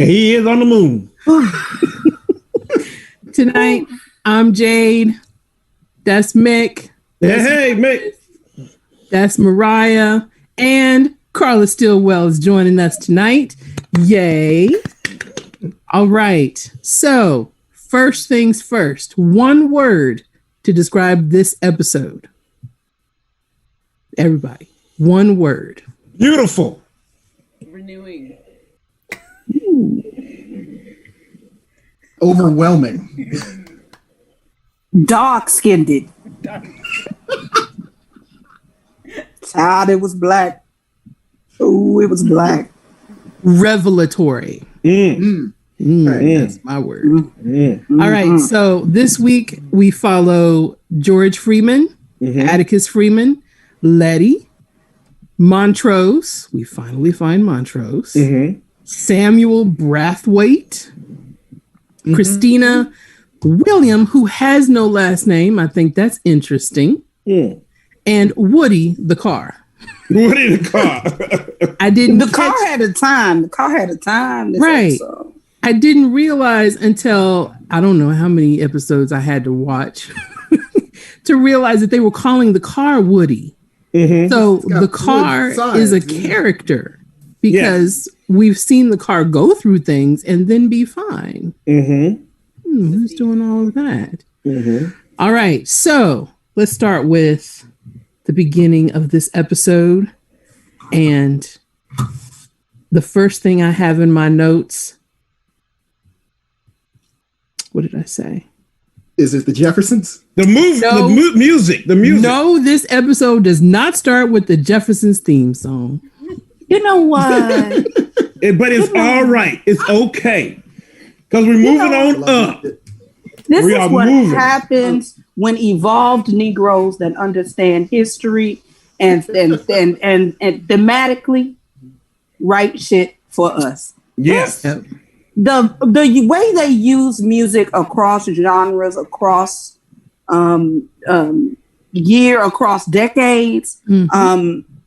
And he is on the moon. Tonight, I'm Jade. That's Mick. Hey, Mick. That's Mariah. And Carla Stillwell is joining us tonight. Yay. All right. So, first things first. One word to describe this episode. Everybody. One word. Beautiful. Renewing. Overwhelming. Dark-skinned. Child, it was black. Oh, it was black. Revelatory. That's my word. All right. So this week we follow George Freeman, Atticus Freeman, Letty, Montrose. We finally find Montrose. Samuel Brathwaite, Christina William, who has no last name. I think that's interesting. And Woody the car. Woody the car. The car had a time. The car had a time. Right. Episode. I didn't realize until I don't know how many episodes I had to watch to realize that they were calling the car Woody. So the car is a character because we've seen the car go through things and then be fine. Who's doing all of that? All right. So let's start with the beginning of this episode. And the first thing I have in my notes, what did I say? Is it the Jeffersons? The music. No, this episode does not start with the Jeffersons theme song. You know what? But it's all right. It's okay. Because we're moving on up. This is what happens when evolved Negroes that understand history and thematically write shit for us. Yes. The way they use music across genres, across year, across decades,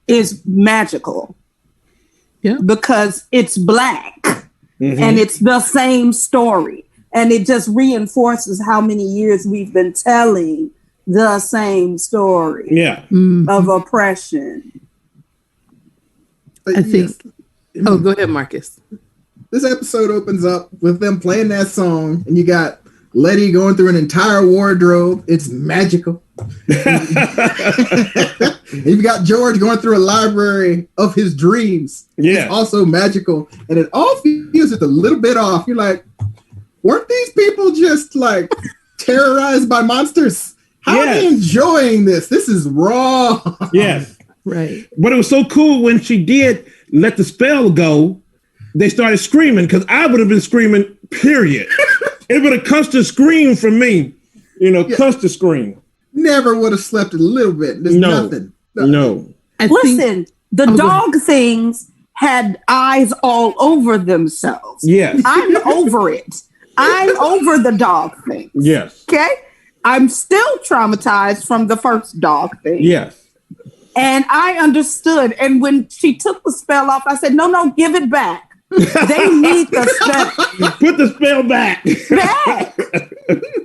is magical. Yeah. Because it's black and it's the same story. And it just reinforces how many years we've been telling the same story of oppression. I think. Oh, go ahead, Marcus. This episode opens up with them playing that song, and you got Letty going through an entire wardrobe. It's magical. You've got George going through a library of his dreams. Yeah. It's also magical. And it all feels just a little bit off. You're like, weren't these people just like terrorized by monsters? How are they enjoying this? This is wrong. Yes. Right. But it was so cool when she did let the spell go, they started screaming because I would have been screaming, period. It would have cussed a scream from me. Cussed a scream. Never would have slept a little bit. There's nothing. No. Listen, the dog things had eyes all over themselves. Yes. I'm over it. I'm over the dog thing. Yes. Okay? I'm still traumatized from the first dog thing. Yes. And I understood. And when she took the spell off, I said, no, give it back. They need the spell. Put the spell back.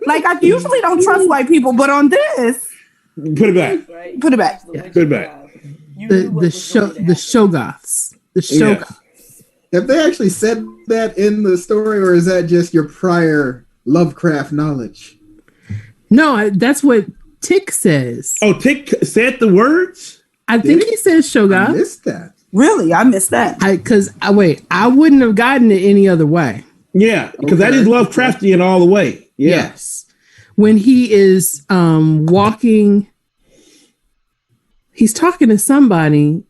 Like, I usually don't trust white people, but on this. Put it back. Right? Put it back. Yeah. Put it back. The Shoggoths. The Shoggoths. Have they actually said that in the story, or is that just your prior Lovecraft knowledge? No, that's what Tick says. Oh, Tick said the words? I think he says Shoggoth. I missed that. Really? I missed that. I wouldn't have gotten it any other way. Yeah, because that is Lovecraftian all the way. Yeah. Yes. When he is walking, he's talking to somebody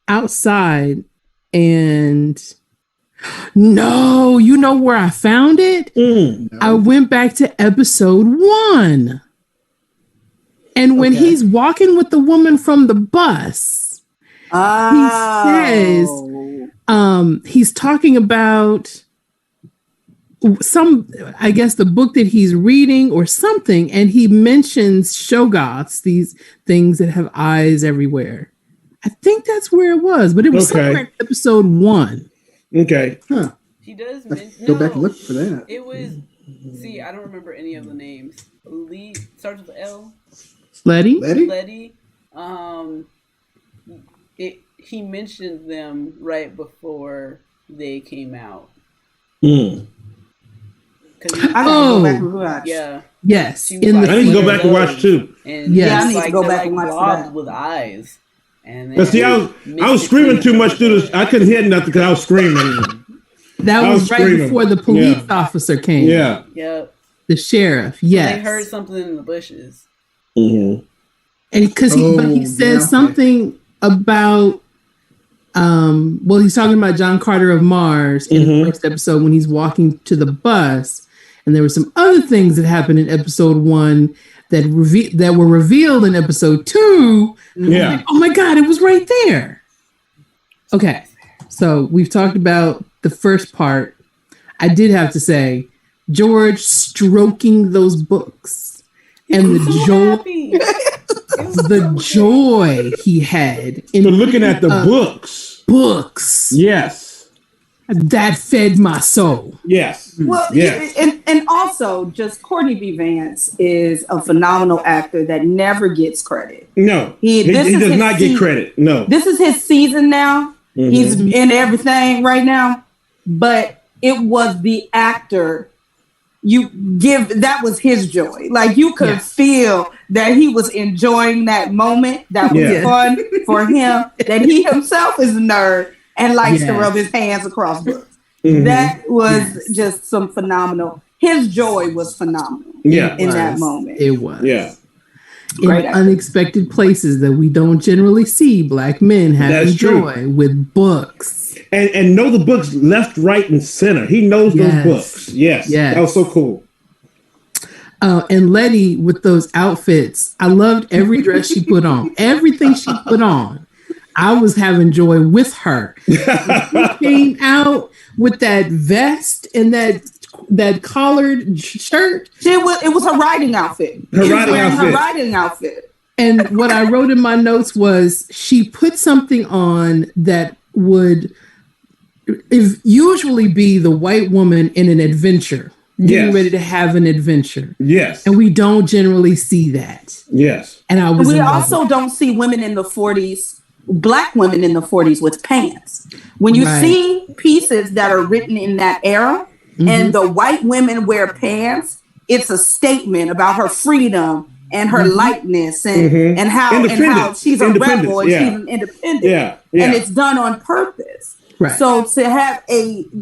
outside, and you know where I found it? No. I went back to episode 1. And when he's walking with the woman from the bus, he says, he's talking about I guess the book that he's reading or something. And he mentions Shoggoths, these things that have eyes everywhere. I think that's where it was, but it was somewhere in episode 1. Okay. Huh. He does. Go back and look for that. It was. See, I don't remember any of the names. Lee starts with L. Letty. He mentioned them right before they came out. I gotta go back and watch. Yeah. Yes. I need to go back and watch too. And I need to go back and watch that. With eyes. And but see, I was screaming too much through this. I couldn't hear nothing because I was screaming. That was right before the police officer came. Yeah. Yep. The sheriff. Yes. They heard something in the bushes. Mm-hmm. And because he says something about he's talking about John Carter of Mars in the first episode when he's walking to the bus, and there were some other things that happened in episode 1 that were revealed in episode 2. Yeah. Like, oh my God, it was right there. Okay, so we've talked about the first part. I did have to say, George stroking those books and the joy he had in looking at the books. Yes. That fed my soul. Yes. Well, and also just Courtney B. Vance is a phenomenal actor that never gets credit. No, he does not get credit. No. This is his season now. Mm-hmm. He's in everything right now, but it was the actor that was his joy. Like you could feel that he was enjoying that moment. That was fun for him. That he himself is a nerd and likes to rub his hands across books. Mm-hmm. That was just some phenomenal. His joy was phenomenal. Yeah, in that moment, it was. Yeah. In unexpected places that we don't generally see black men having joy with books. And know the books left, right, and center. He knows those books. Yes. That was so cool. And Letty with those outfits. I loved every dress she put on. Everything she put on. I was having joy with her. She came out with that vest and that collared shirt. It was her riding outfit. Her riding outfit. And what I wrote in my notes was she put something on that would usually be the white woman in an adventure, getting ready to have an adventure. Yes. And we don't generally see that. Yes. And we also don't see women in the 40s, black women in the 40s with pants. When you see pieces that are written in that era and the white women wear pants, it's a statement about her freedom and her lightness and how she's a rebel and she's an independent. Yeah. And it's done on purpose. Right. So to have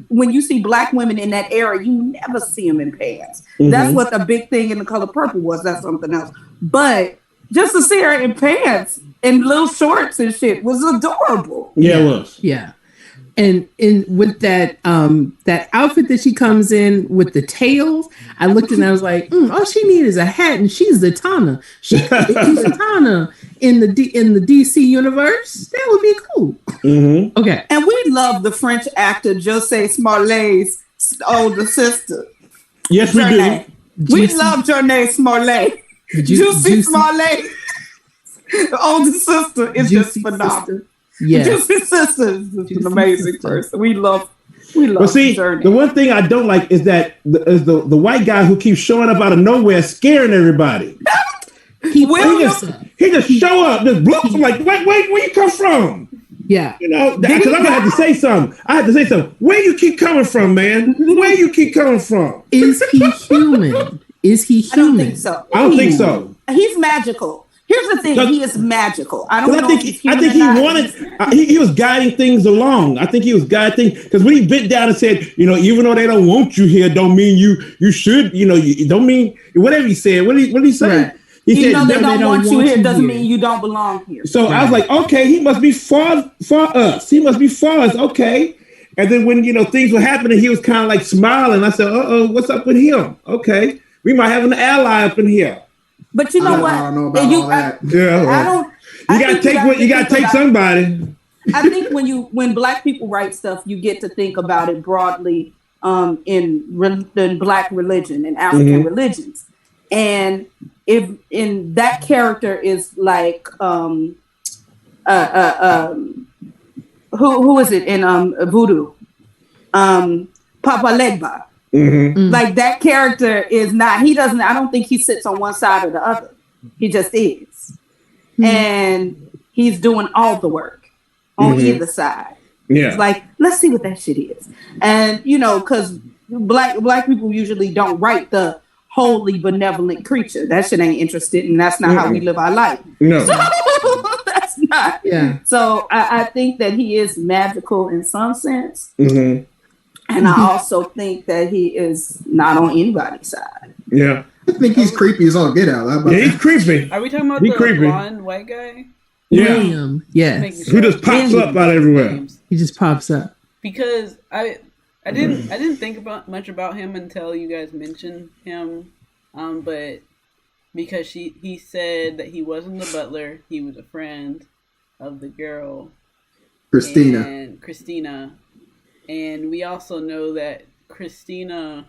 when you see black women in that era, you never see them in pants. Mm-hmm. That's what the big thing in The Color Purple was. That's something else. But just to see her in pants and little shorts and shit was adorable. Yeah, it was. Yeah. And with that outfit that she comes in with the tails, I looked and I was like, all she needs is a hat, and she's Zatanna. She's Zatanna in the DC universe. That would be cool. Mm-hmm. Okay. And we love the French actor José Smollet's older sister. Yes, we do. We love Journée Smollett. Juicy Smollett, the older sister, is just phenomenal. Yes. Juicy sister is an amazing person. We love but see, Journey. The one thing I don't like is that the white guy who keeps showing up out of nowhere scaring everybody. He just show up, just bloop. I'm like, where you come from? Yeah. You know, because I'm gonna have to say something. I have to say something. Where you keep coming from, man? Where you keep coming from? Is he human? Is he human? I don't think so. He's magical. Here's the thing: he is magical. I think he wanted. He was guiding things along. I think he was guiding things because when he bent down and said, even though they don't want you here, don't mean you should. You don't mean whatever he said. What did he say? Right. He said, they don't want you here doesn't mean you don't belong here. So I was like, okay, he must be for us. He must be for us. Okay. And then when things were happening, he was kind of like smiling. I said, what's up with him? Okay, we might have an ally up in here. But you know what? I don't know about all that. You gotta take somebody. I think when black people write stuff, you get to think about it broadly in black religion and African religions. And if in that character is like who is it in voodoo? Papa Legba. Like that character is not. He doesn't. I don't think he sits on one side or the other. He just is, and he's doing all the work on either side. Yeah, it's like, let's see what that shit is, and because black people usually don't write the wholly benevolent creature. That shit ain't interested, and that's not how we live our life. No, so, that's not. Yeah. So I think that he is magical in some sense. And I also think that he is not on anybody's side. Yeah. I think he's creepy as all get out. Yeah, he's creepy. Are we talking about the blonde white guy? Yeah. William. Yes. Who just pops up out everywhere. He just pops up. Because I didn't think much about him until you guys mentioned him. But because he said that he wasn't the butler, he was a friend of the girl. Christina. And we also know that Christina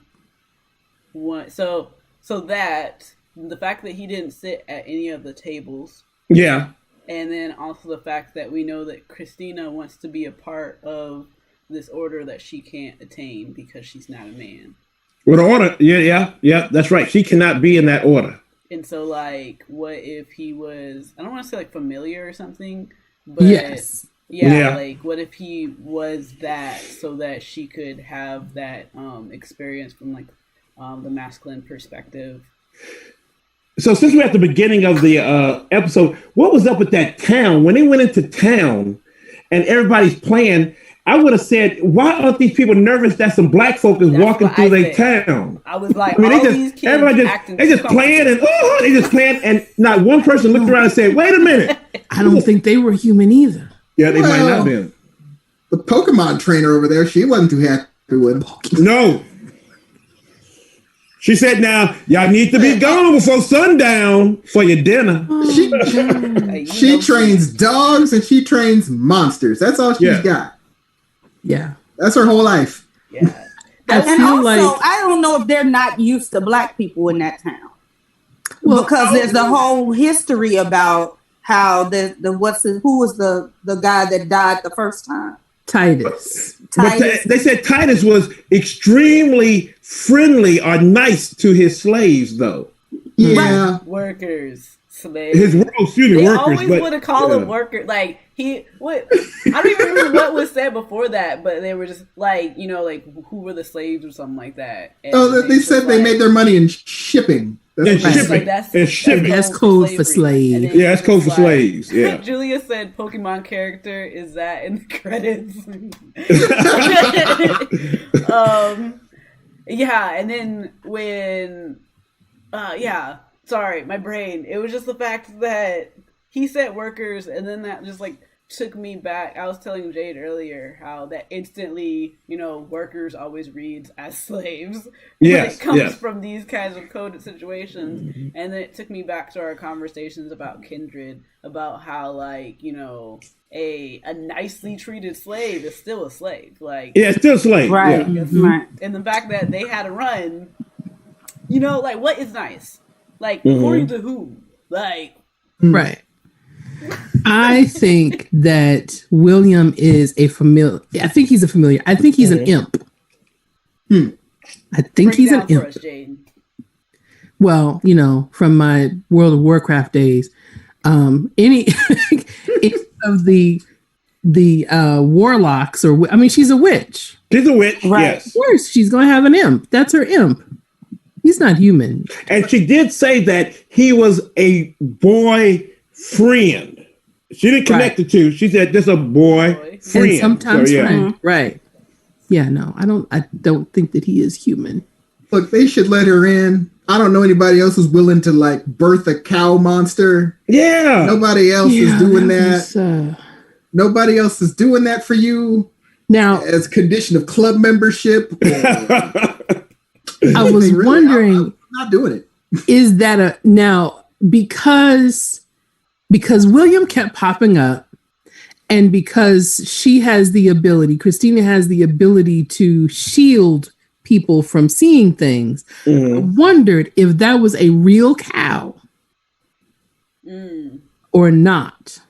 so that the fact that he didn't sit at any of the tables. Yeah. And then also the fact that we know that Christina wants to be a part of this order that she can't attain because she's not a man. Well, the order, yeah, that's right. She cannot be in that order. And so, like, what if he was, I don't want to say like familiar or something, but yes. Yeah, like what if he was that so that she could have that experience from like the masculine perspective. So since we're at the beginning of the episode, what was up with that town? When they went into town and everybody's playing, I would have said, why aren't these people nervous that some black folk is walking through their town? I was like, these kids they just playing and not one person looked around and said, wait a minute. I don't think they were human either. Yeah, they might not be. The Pokemon trainer over there, she wasn't too happy with him. No. She said, now, y'all need to be gone before sundown for your dinner. She trains dogs and she trains monsters. That's all she's got. Yeah. That's her whole life. Yeah. And also, I don't know if they're not used to black people in that town. Well, because there's a whole history about how who was the guy that died the first time? Titus. But they said Titus was extremely friendly or nice to his slaves, though. Yeah. Right. Workers, slaves. His workers. They always would have called him worker. Like, I don't even remember what was said before that, but they were just like, like, who were the slaves or something like that. And they said they made their money in shipping. That's code for slaves. That's code for slaves. Yeah. Julia said Pokemon character is that in the credits. And then when sorry, my brain. It was just the fact that he said workers, and then that just like took me back. I was telling Jade earlier how that instantly, workers always reads as slaves when it comes from these kinds of coded situations. Mm-hmm. And then it took me back to our conversations about kindred, about how like, a nicely treated slave is still a slave. Like, yeah, it's still a slave. Right. Yeah. Mm-hmm. And the fact that they had to run, like what is nice? Like, according to who? Like, right. I think that William is a familiar. I think he's a familiar. I think he's an imp. I think he's an imp. Well, from my World of Warcraft days, any of the warlocks, she's a witch. She's a witch, right. Yes. Of course, she's going to have an imp. That's her imp. He's not human. And she did say that he was a boy friend. She didn't connect the two. She said just a boy friend. And sometimes friend. Right. Yeah, no, I don't think that he is human. Look, they should let her in. I don't know anybody else who's willing to like birth a cow monster. Yeah. Nobody else is doing that. Nobody else is doing that for you. Now, as condition of club membership. I was wondering, I'm not doing it. Is that because William kept popping up, and because she has the ability, Christina has the ability to shield people from seeing things. I wondered if that was a real cow or not.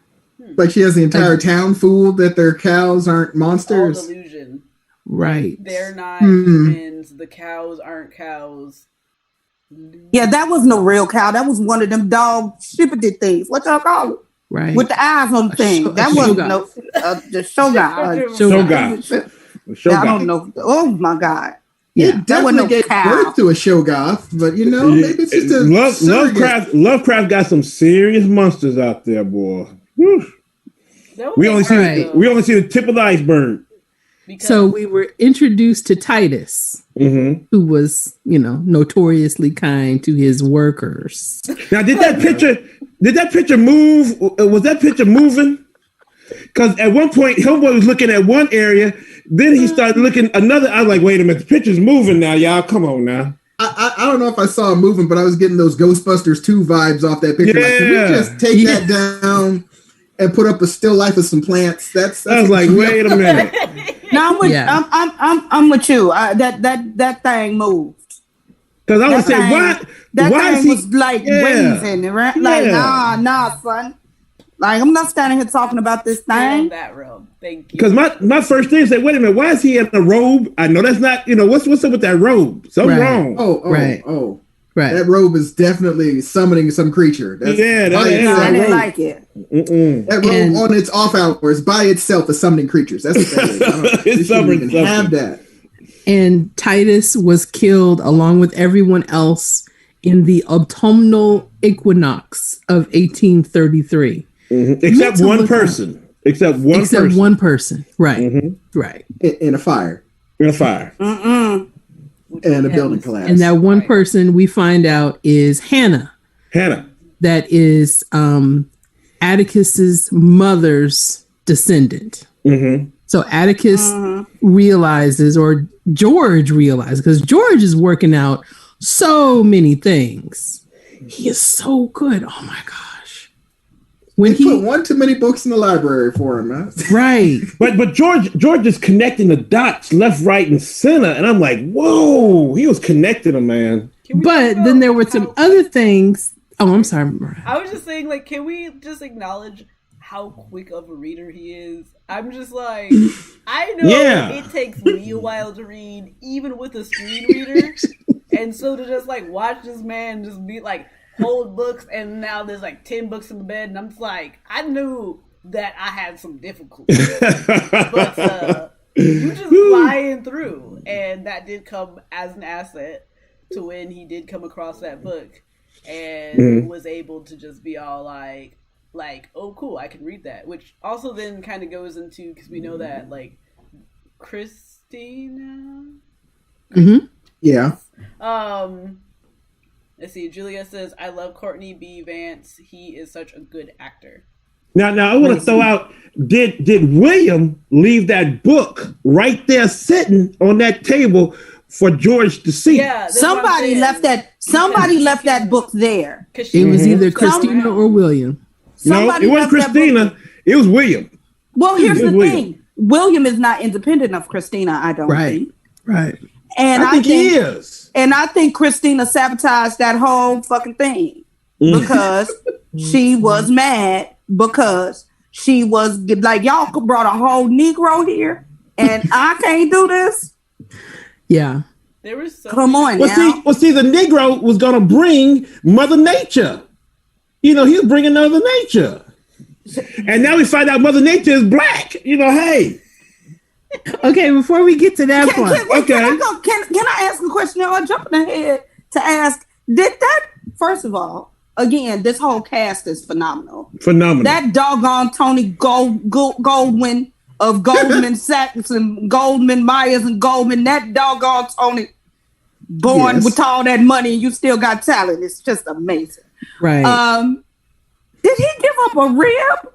Like she has the entire town fooled that their cows aren't monsters. All delusion. Right. They're not humans. The cows aren't cows. Yeah, that was no real cow. That was one of them dog shippity things. What y'all call it? Right. With the eyes on the thing. That wasn't no the shogun. I don't know. Oh my God. Yeah, it definitely gave birth to a Shoggoth, but maybe it's just a Lovecraft got some serious monsters out there, boy. We only see the tip of the iceberg. So we were introduced to Titus, who was, notoriously kind to his workers. Now, did that picture move? Was that picture moving? Because at one point, Hellboy was looking at one area, then he started looking another. I was like, wait a minute, the picture's moving now, y'all. Come on now. I don't know if I saw it moving, but I was getting those Ghostbusters 2 vibes off that picture. Yeah. Like, can we just take that down and put up a still life of some plants? That's I was like, wait a minute. No, I'm with you. That thing moved. Because I was saying, why? That why thing was like waving, right? Like, nah, son. Like, I'm not standing here talking about this thing. That robe. Thank you. Because my first thing is, wait a minute, why is he in a robe? I know that's not, what's up with that robe? Something wrong. Right. That robe is definitely summoning some creature. I didn't like it. That robe on its off hours by itself is summoning creatures. That's what that is. It's summoning something. Have that. And Titus was killed along with everyone else in the autumnal equinox of 1833. Except one person. Except one person. Right. Right. In a fire. And a building collapse. And that one person we find out is Hannah. That is Atticus's mother's descendant. So Atticus realizes, or George realizes, because George is working out so many things. He is so good. Oh my gosh. When he put one too many books in the library for him, man. Right. But George is connecting the dots left, right, and center. And I'm like, whoa, he was connecting them, man. But then there were some other things. Oh, I'm sorry. I was just saying, like, can we just acknowledge how quick of a reader he is? I'm just like, I know it takes me a while to read, even with a screen reader. And so to just, like, watch this man just be, like, hold books, and now there's, like, 10 books in the bed, and I'm just like, I knew that I had some difficulty. But you just flying through. And that did come as an asset to when he did come across that book and was able to just be all like, oh, cool, I can read that. Which also then kind of goes into, because we know that, like, Christina? Yeah. Let's see, Julia says, I love Courtney B. Vance. He is such a good actor. Now I want to throw out, did William leave that book right there sitting on that table for George to see? Yeah, somebody left that book there. It was either Christina or William. No, it wasn't Christina. It was William. Well, here's the thing. William is not independent of Christina, I don't think. Right. And I think he is. And I think Christina sabotaged that whole fucking thing because she was mad because she was like, y'all brought a whole Negro here and I can't do this. Yeah. There was so Come on now. See, the Negro was going to bring Mother Nature. He was bringing Mother Nature. And now we find out Mother Nature is black. Hey. Okay, before we get to that point. Can I ask a question? I'm jumping ahead to ask, did that, first of all, again, this whole cast is phenomenal. That doggone Tony Goldwyn of Goldman Sachs and Goldman Myers and Goldman, that doggone Tony born with all that money and you still got talent. It's just amazing. Right. Did he give up a rib?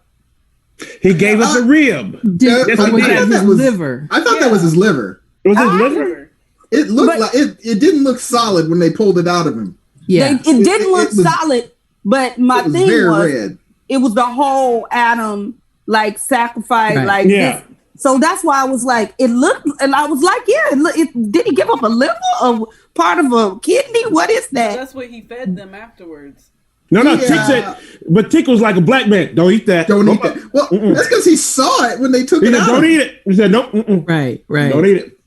He gave us a rib. Liver. I thought that was his liver. It was his liver? It looked like it didn't look solid when they pulled it out of him. Yeah. It didn't look solid, but my thing was it was the whole Adam like sacrifice, this. So that's why I was like, it looked, and I was like, did he give up a liver or part of a kidney? What is that? That's what he fed them afterwards. No, Tick said, but Tick was like a black man. Don't eat that. Don't eat that. Well, that's because he saw it when they took it out. Don't eat it. He said, nope. Right. Don't eat it.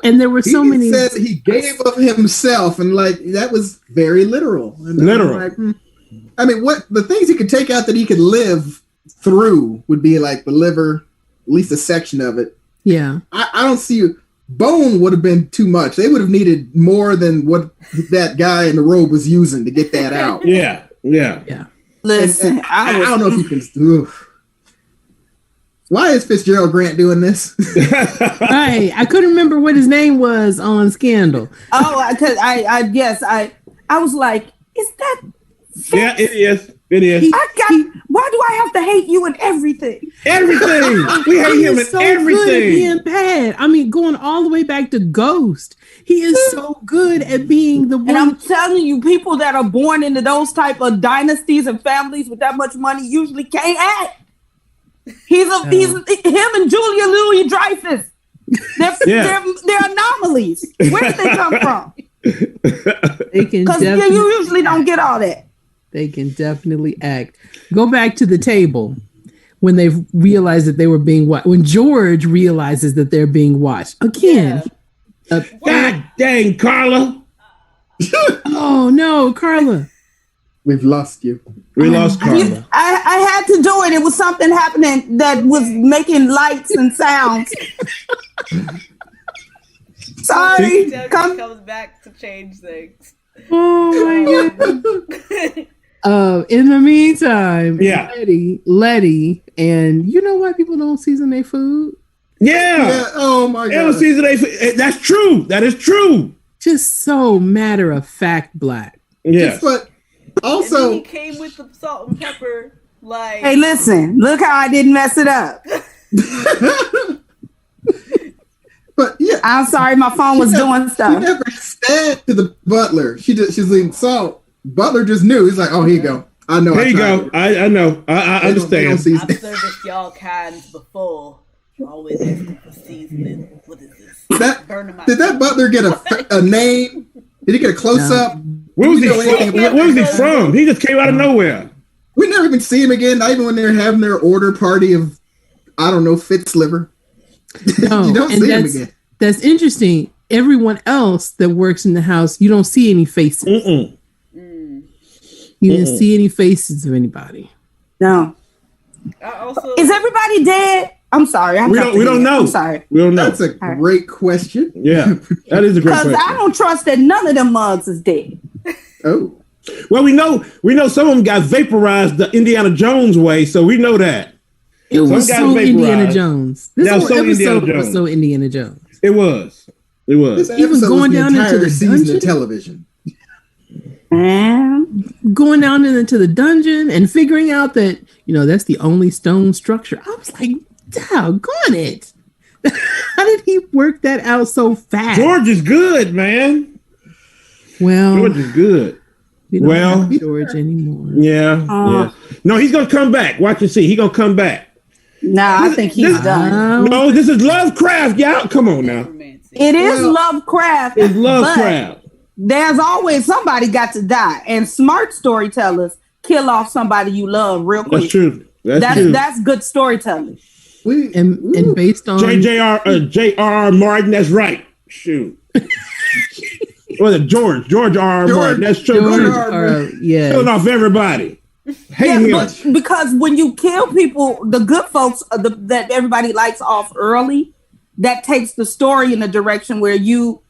And there were so many. He said he gave of himself, and like that was very literal. And literal. Like, I mean, what the things he could take out that he could live through would be like the liver, at least a section of it. Yeah. I don't see bone would have been too much. They would have needed more than what that guy in the robe was using to get that out. Yeah. Listen, I don't know if you can. Oof. Why is Fitzgerald Grant doing this? Right. I couldn't remember what his name was on Scandal. Oh, because I was like, is that Fitz? Yeah, it is. It is. Why do I have to hate you and everything? Everything. We hate him in so everything. Good at being bad. I mean, going all the way back to Ghost. He is so good at being the one. And I'm telling you, people that are born into those type of dynasties and families with that much money usually can't act. He's him and Julia Louis-Dreyfus. They're anomalies. Where did they come from? Because you usually don't get all that. They can definitely act. Go back to the table when they realized that they were being watched. When George realizes that they're being watched again. Yeah. God dang, Carla! Oh no, Carla. We've lost you. We lost Carla. I had to do it. It was something happening that was making lights and sounds. Sorry. Comes back to change things. Oh my God. In the meantime, Letty, and you know why people don't season their food? Yeah. Oh my God. They don't season their food. That's true. That is true. Just so matter of fact, Black. Yes. But also, he came with the salt and pepper. Like, hey, listen, look how I didn't mess it up. But yeah, I'm sorry, my phone was doing stuff. She never said to the butler. She's leaving salt. Butler just knew. He's like, "Oh, here you go. I know. Here you go. I know. I understand. I've serviced y'all kinds before. Always asking for seasoning. What is this? Did that butler get a name? Did he get a close up? Where was he from? He just came out of nowhere. We never even see him again. Not even when they're having their order party of, I don't know, Fitz liver. No, you don't see him again. That's interesting. Everyone else that works in the house, you don't see any faces. You didn't see any faces of anybody. No. Is everybody dead? I'm sorry. We don't know. I'm sorry. We don't know. That's a great question. Yeah, that is a great question. Because I don't trust that none of them mugs is dead. Oh. Well, we know some of them got vaporized the Indiana Jones way, so we know that. It was so Indiana Jones. This whole episode was so Indiana Jones. It was. Even going down into the dungeon. Of television. Going down into the dungeon and figuring out that, that's the only stone structure. I was like, doggone it. How did he work that out so fast? George is good, man. Well, George is good. We don't have George anymore. Yeah. No, he's going to come back. Watch and see. He's going to come back. I think he's done. No, this is Lovecraft. Y'all, come on now. It is Lovecraft. It's Lovecraft. There's always somebody got to die, and smart storytellers kill off somebody you love real quick. That's true. That's good storytelling. And based on J.R.R. Martin, that's right. Shoot. Was it George R.R. Martin? That's true. Killing off everybody. Because when you kill people, the good folks that everybody likes off early, that takes the story in a direction where you're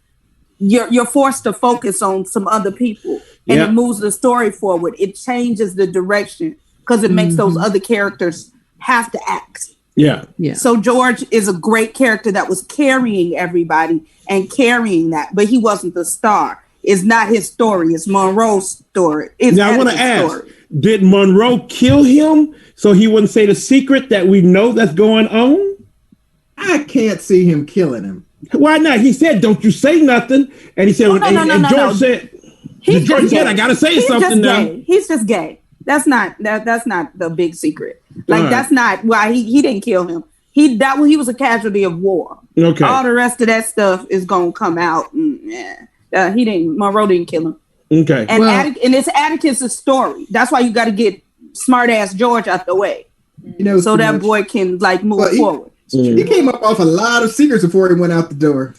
forced to focus on some other people, and it moves the story forward. It changes the direction because it makes those other characters have to act. Yeah. So George is a great character that was carrying everybody and carrying that, but he wasn't the star. It's not his story. It's Monroe's story. Now I want to ask, did Monroe kill him so he wouldn't say the secret that we know that's going on? I can't see him killing him. Why not? He said, "Don't you say nothing." And he said, George said, "I got to say something now." He's just gay. That's not the big secret. Like that's not why he didn't kill him. He was a casualty of war. Okay. All the rest of that stuff is gonna come out. Monroe didn't kill him. Okay. And it's Atticus' story. That's why you got to get smart ass George out the way. So that boy can move forward. He came up off a lot of secrets before he went out the door.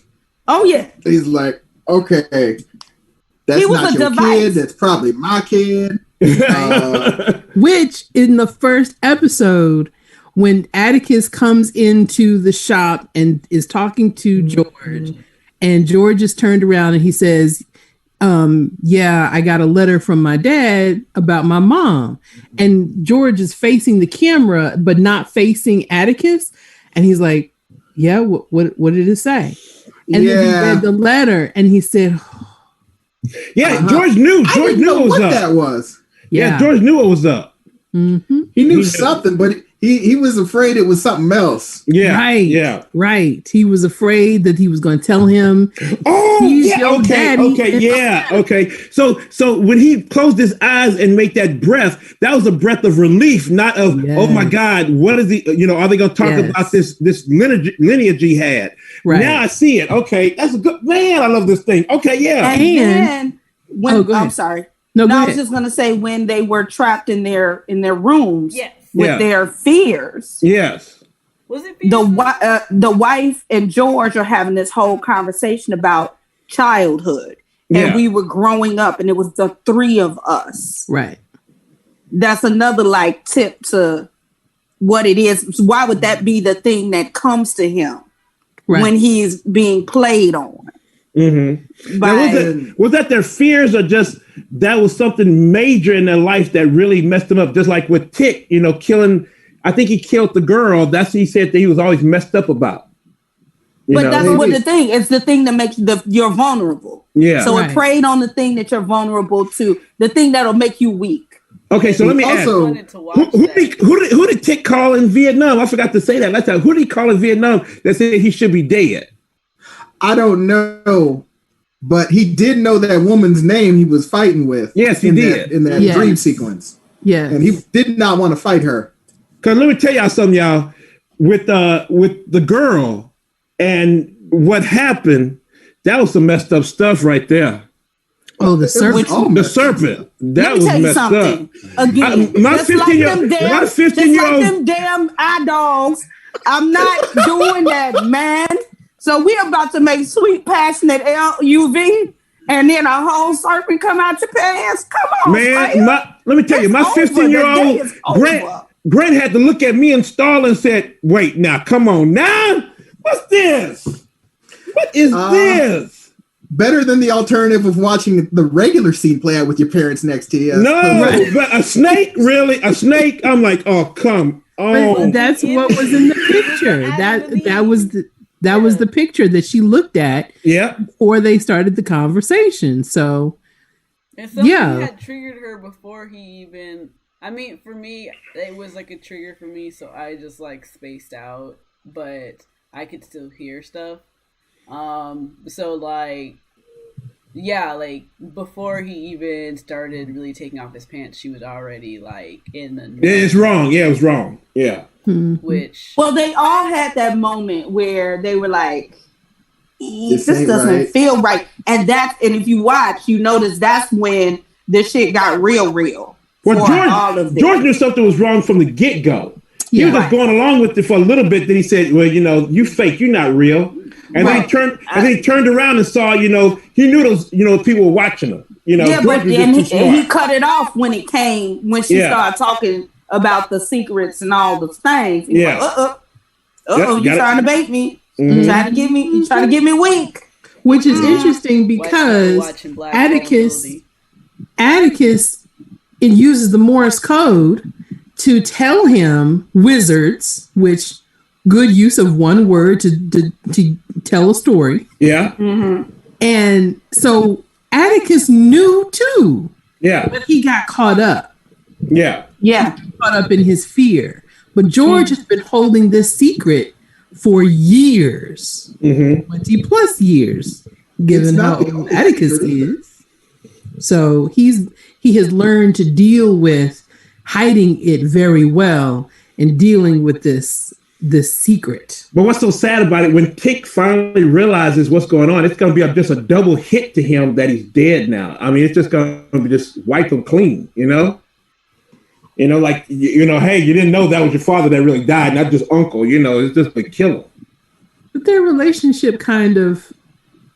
Oh yeah. He's like, okay, that's not your kid. That's probably my kid. Which in the first episode, when Atticus comes into the shop and is talking to George, and George is turned around and he says, yeah, I got a letter from my dad about my mom. And George is facing the camera, but not facing Atticus. And he's like, yeah, what did it say? And then he read the letter and he said, George knew. George knew what that was. Yeah, George knew what was up. Mm-hmm. He knew something, but he was afraid it was something else. Yeah, right. Yeah, right. He was afraid that he was going to tell him. Okay. So when he closed his eyes and make that breath, that was a breath of relief, not of oh my God, what is he? Are they going to talk about this lineage he had? Right. Now I see it. Okay, that's a good man. I love this thing. Okay, yeah. And when I'm sorry. No, I was just gonna say when they were trapped in their rooms with their fears. Yes. Was it the wife and George are having this whole conversation about childhood, and we were growing up, and it was the three of us. Right. That's another tip to what it is. Why would that be the thing that comes to him when he's being played on? Mm-hmm. Now, was that their fears, or just that was something major in their life that really messed them up? Just like with Tick, killing. I think he killed the girl. That's what he said that he was always messed up about. But that's what the thing. It's the thing that makes you're vulnerable. Yeah. So it preyed on the thing that you're vulnerable to, the thing that'll make you weak. Okay, so let me ask. Who did Tick call in Vietnam? I forgot to say that last time. Who did he call in Vietnam that said he should be dead? I don't know, but he did know that woman's name he was fighting with. Yes, he did. In that dream sequence. Yeah. And he did not want to fight her. Because let me tell y'all something, y'all. With the girl and what happened, that was some messed up stuff right there. Oh, the serpent. The serpent. That was messed up. Again, my 15-year-old. Like them damn eye dogs. I'm not doing that, man. So we're about to make sweet, passionate LUV, and then a whole serpent come out your pants. Come on, man. Let me tell you, my 15-year-old Grant had to look at me and stall and said, "Wait, now, come on, now, what's this? What is this?" Better than the alternative of watching the regular scene play out with your parents next to you. No, but a snake, really, a snake. I'm like, oh, come on. But that's what was in the picture. That was the picture that she looked at before they started the conversation. So, and something had triggered her before he even. I mean, for me, it was like a trigger for me, so I just spaced out, but I could still hear stuff. So before he even started really taking off his pants, she was already in the. It's wrong. Yeah, it was wrong. Yeah. Which they all had that moment where they were like, this doesn't feel right. And if you watch, you notice that's when this shit got real. Well, George knew something was wrong from the get-go. He was just going along with it for a little bit. Then he said, well, you fake, you're not real. And then he turned around and saw, he knew those, people were watching him. But then he cut it off when she started talking about the secrets and all the things. He's like, you trying to bait me. You trying to get me weak. Which is interesting because Atticus it uses the Morse code to tell him wizards, which good use of one word to tell a story. Yeah. Mm-hmm. And so Atticus knew too. Yeah. But he got caught up. Yeah. Yeah. Caught up in his fear. But George has been holding this secret for years. 20 plus years, given how old Atticus is. So he has learned to deal with hiding it very well and dealing with this secret. But what's so sad about it, when Tick finally realizes what's going on, it's going to be just a double hit to him that he's dead now. I mean, it's just going to just wipe him clean, hey, you didn't know that was your father that really died, not just uncle, it's just a killer. But their relationship kind of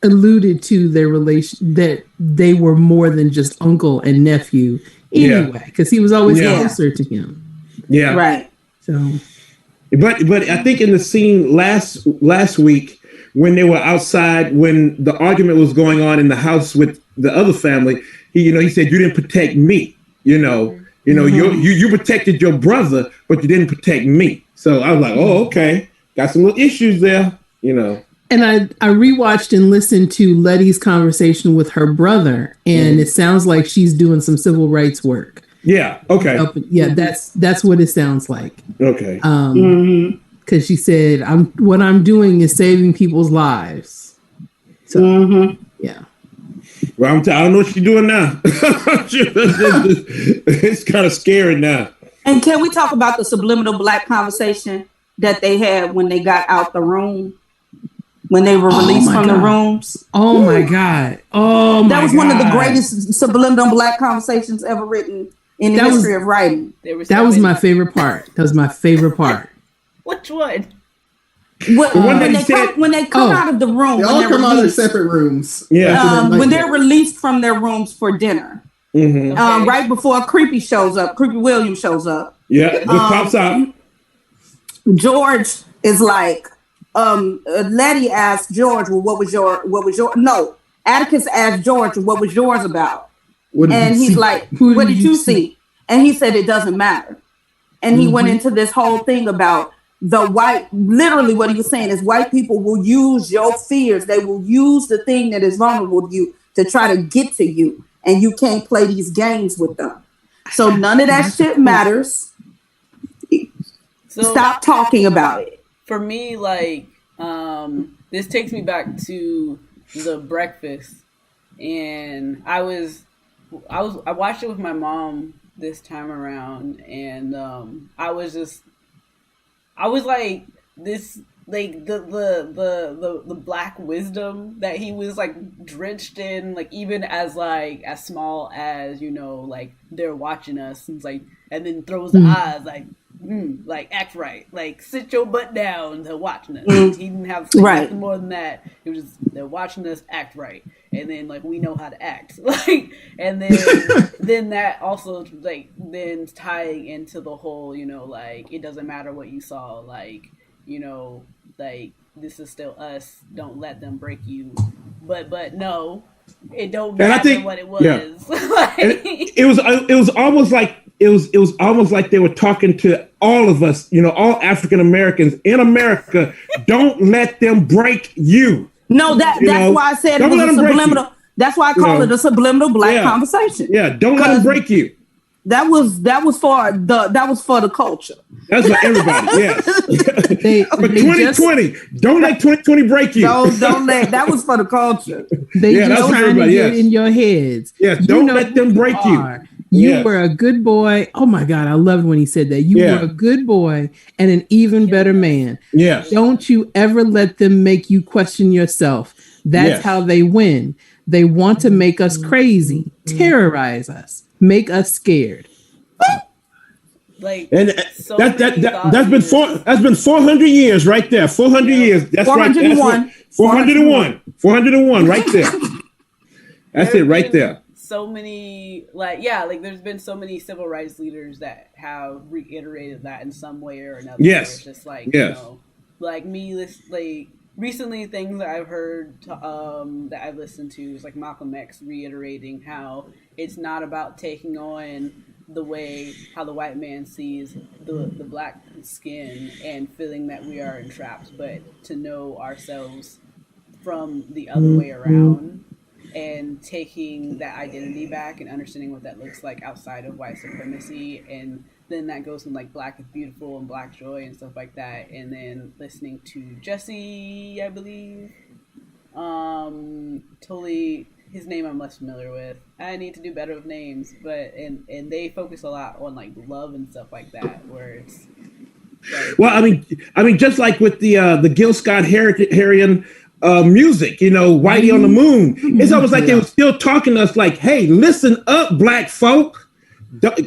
alluded to their relation, that they were more than just uncle and nephew anyway, because he was always closer to him. Yeah. Right. So, but I think in the scene last week when they were outside, when the argument was going on in the house with the other family, he said, "You didn't protect me. You protected your brother, but you didn't protect me." So I was like, "Oh, okay, got some little issues there." And I rewatched and listened to Letty's conversation with her brother, and it sounds like she's doing some civil rights work. Yeah. Okay. Yeah, that's what it sounds like. Okay. Because she said, what I'm doing is saving people's lives. So, yeah. Well, I don't know what she's doing now. It's kind of scary now. And can we talk about the subliminal black conversation that they had when they got out the room? When they were released from the rooms. Oh my God. That was one of the greatest subliminal black conversations ever written in the history of writing. That was my favorite part. Which one? When they come out of the room. They all come out of separate rooms. Yeah. When they're released from their rooms for dinner. Okay. Right before Creepy Williams shows up. Yeah, it pops out. George is like, Letty asked George, well, what was your no, Atticus asked George, what was yours about? And he's like, what did you see? And he said, it doesn't matter. And he went into this whole thing about literally what he was saying is white people will use your fears. They will use the thing that is vulnerable to you to try to get to you. And you can't play these games with them. So none of that shit matters. So, stop talking about it. For me, like, this takes me back to The Breakfast, and I watched it with my mom this time around, and I was like this, like the black wisdom that he was like drenched in, like even as small as like they're watching us, and like, and then throws the eyes like act right, like sit your butt down to watching us. He didn't have nothing more than that. It was just, they're watching us act right, and then like we know how to act, like, and then that also like then tying into the whole like it doesn't matter what you saw, like like this is still us. Don't let them break you. But no, it don't matter what it was. Yeah. Like, it was almost like. It was almost like they were talking to all of us, all African Americans in America. Don't let them break you. No, that's why I said it was a subliminal. That's why I call it a subliminal black conversation. Yeah, don't let them break you. That was for the culture. That's for everybody. Yes. But 2020, don't let 2020 break you. Don't let. That was for the culture. They just trying to get in your heads. Yes, don't let them break you. You were a good boy. Oh my God, I loved when he said that. You were a good boy and an even better man. Yes. Don't you ever let them make you question yourself. That's how they win. They want to make us crazy, terrorize us, make us scared. Like, and that's been 400 years right there. 400 years. That's 401. Right. 401 right there. That's it right there. So many, like there's been so many civil rights leaders that have reiterated that in some way or another. Yes. It's just like, like me, like recently things that I've heard that I've listened to is like Malcolm X reiterating how it's not about taking on the way how the white man sees the black skin and feeling that we are entrapped, but to know ourselves from the other way around. And taking that identity back and understanding what that looks like outside of white supremacy, and then that goes in like Black is Beautiful and Black Joy and stuff like that. And then listening to Jesse, I believe, totally his name I'm less familiar with. I need to do better with names, but and they focus a lot on like love and stuff like that, where it's. Like, well, I mean, just like with the Gil Scott-Heron. Music, Whitey on the Moon. It's almost like they were still talking to us like, hey, listen up, black folk.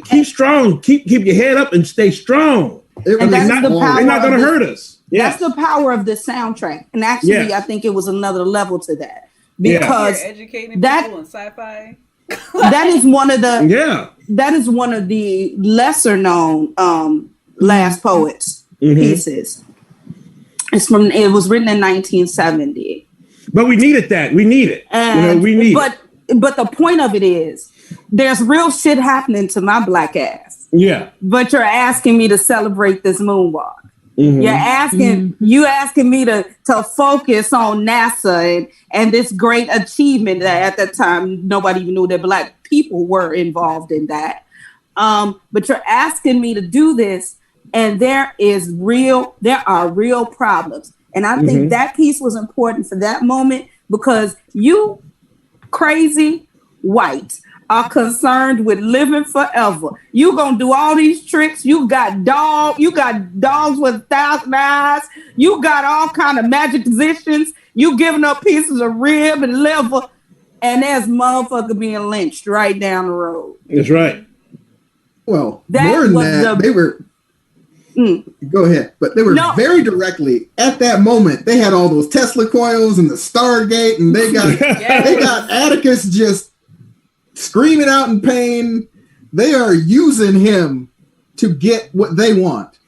Keep strong. Keep your head up and stay strong. And they're not going to hurt us. That's the power of this soundtrack. And actually, I think it was another level to that. because educating people in sci-fi. That is one of the lesser known Last Poets pieces. It was written in 1970. But we needed that. We need it. But the point of it is, there's real shit happening to my black ass. Yeah. But you're asking me to celebrate this moonwalk. You're asking me to focus on NASA and this great achievement that at that time nobody even knew that black people were involved in that. But you're asking me to do this, and there are real problems. And I think that piece was important for that moment, because you crazy white are concerned with living forever. You gonna do all these tricks. You got dogs with 1,000 eyes. You got all kind of magic positions. You giving up pieces of rib and liver, and there's motherfucker being lynched right down the road. That's right. Well, more than that, they were. Go ahead, but they were very directly at that moment. They had all those Tesla coils and the Stargate, and they got they got Atticus just screaming out in pain. They are using him to get what they want,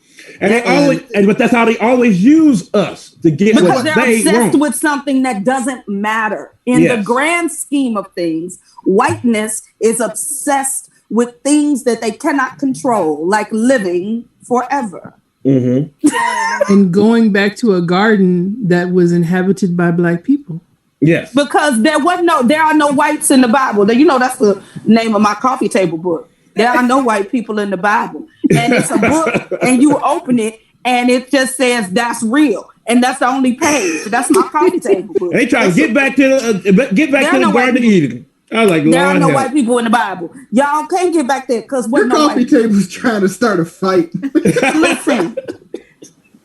but that's how they always use us to get what they want. Because they're obsessed with something that doesn't matter in the grand scheme of things. Whiteness is obsessed with things that they cannot control, like living forever. And going back to a garden that was inhabited by black people. Yes. Because there are no whites in the Bible. You know, that's the name of my coffee table book. There are no white people in the Bible. And it's a book, and you open it, and it just says that's real. And that's the only page. That's my coffee table book. They try to get back to the Garden of Eden. I was like, there are no white people in the Bible. Y'all can't get back there because your coffee table's trying to start a fight. Listen,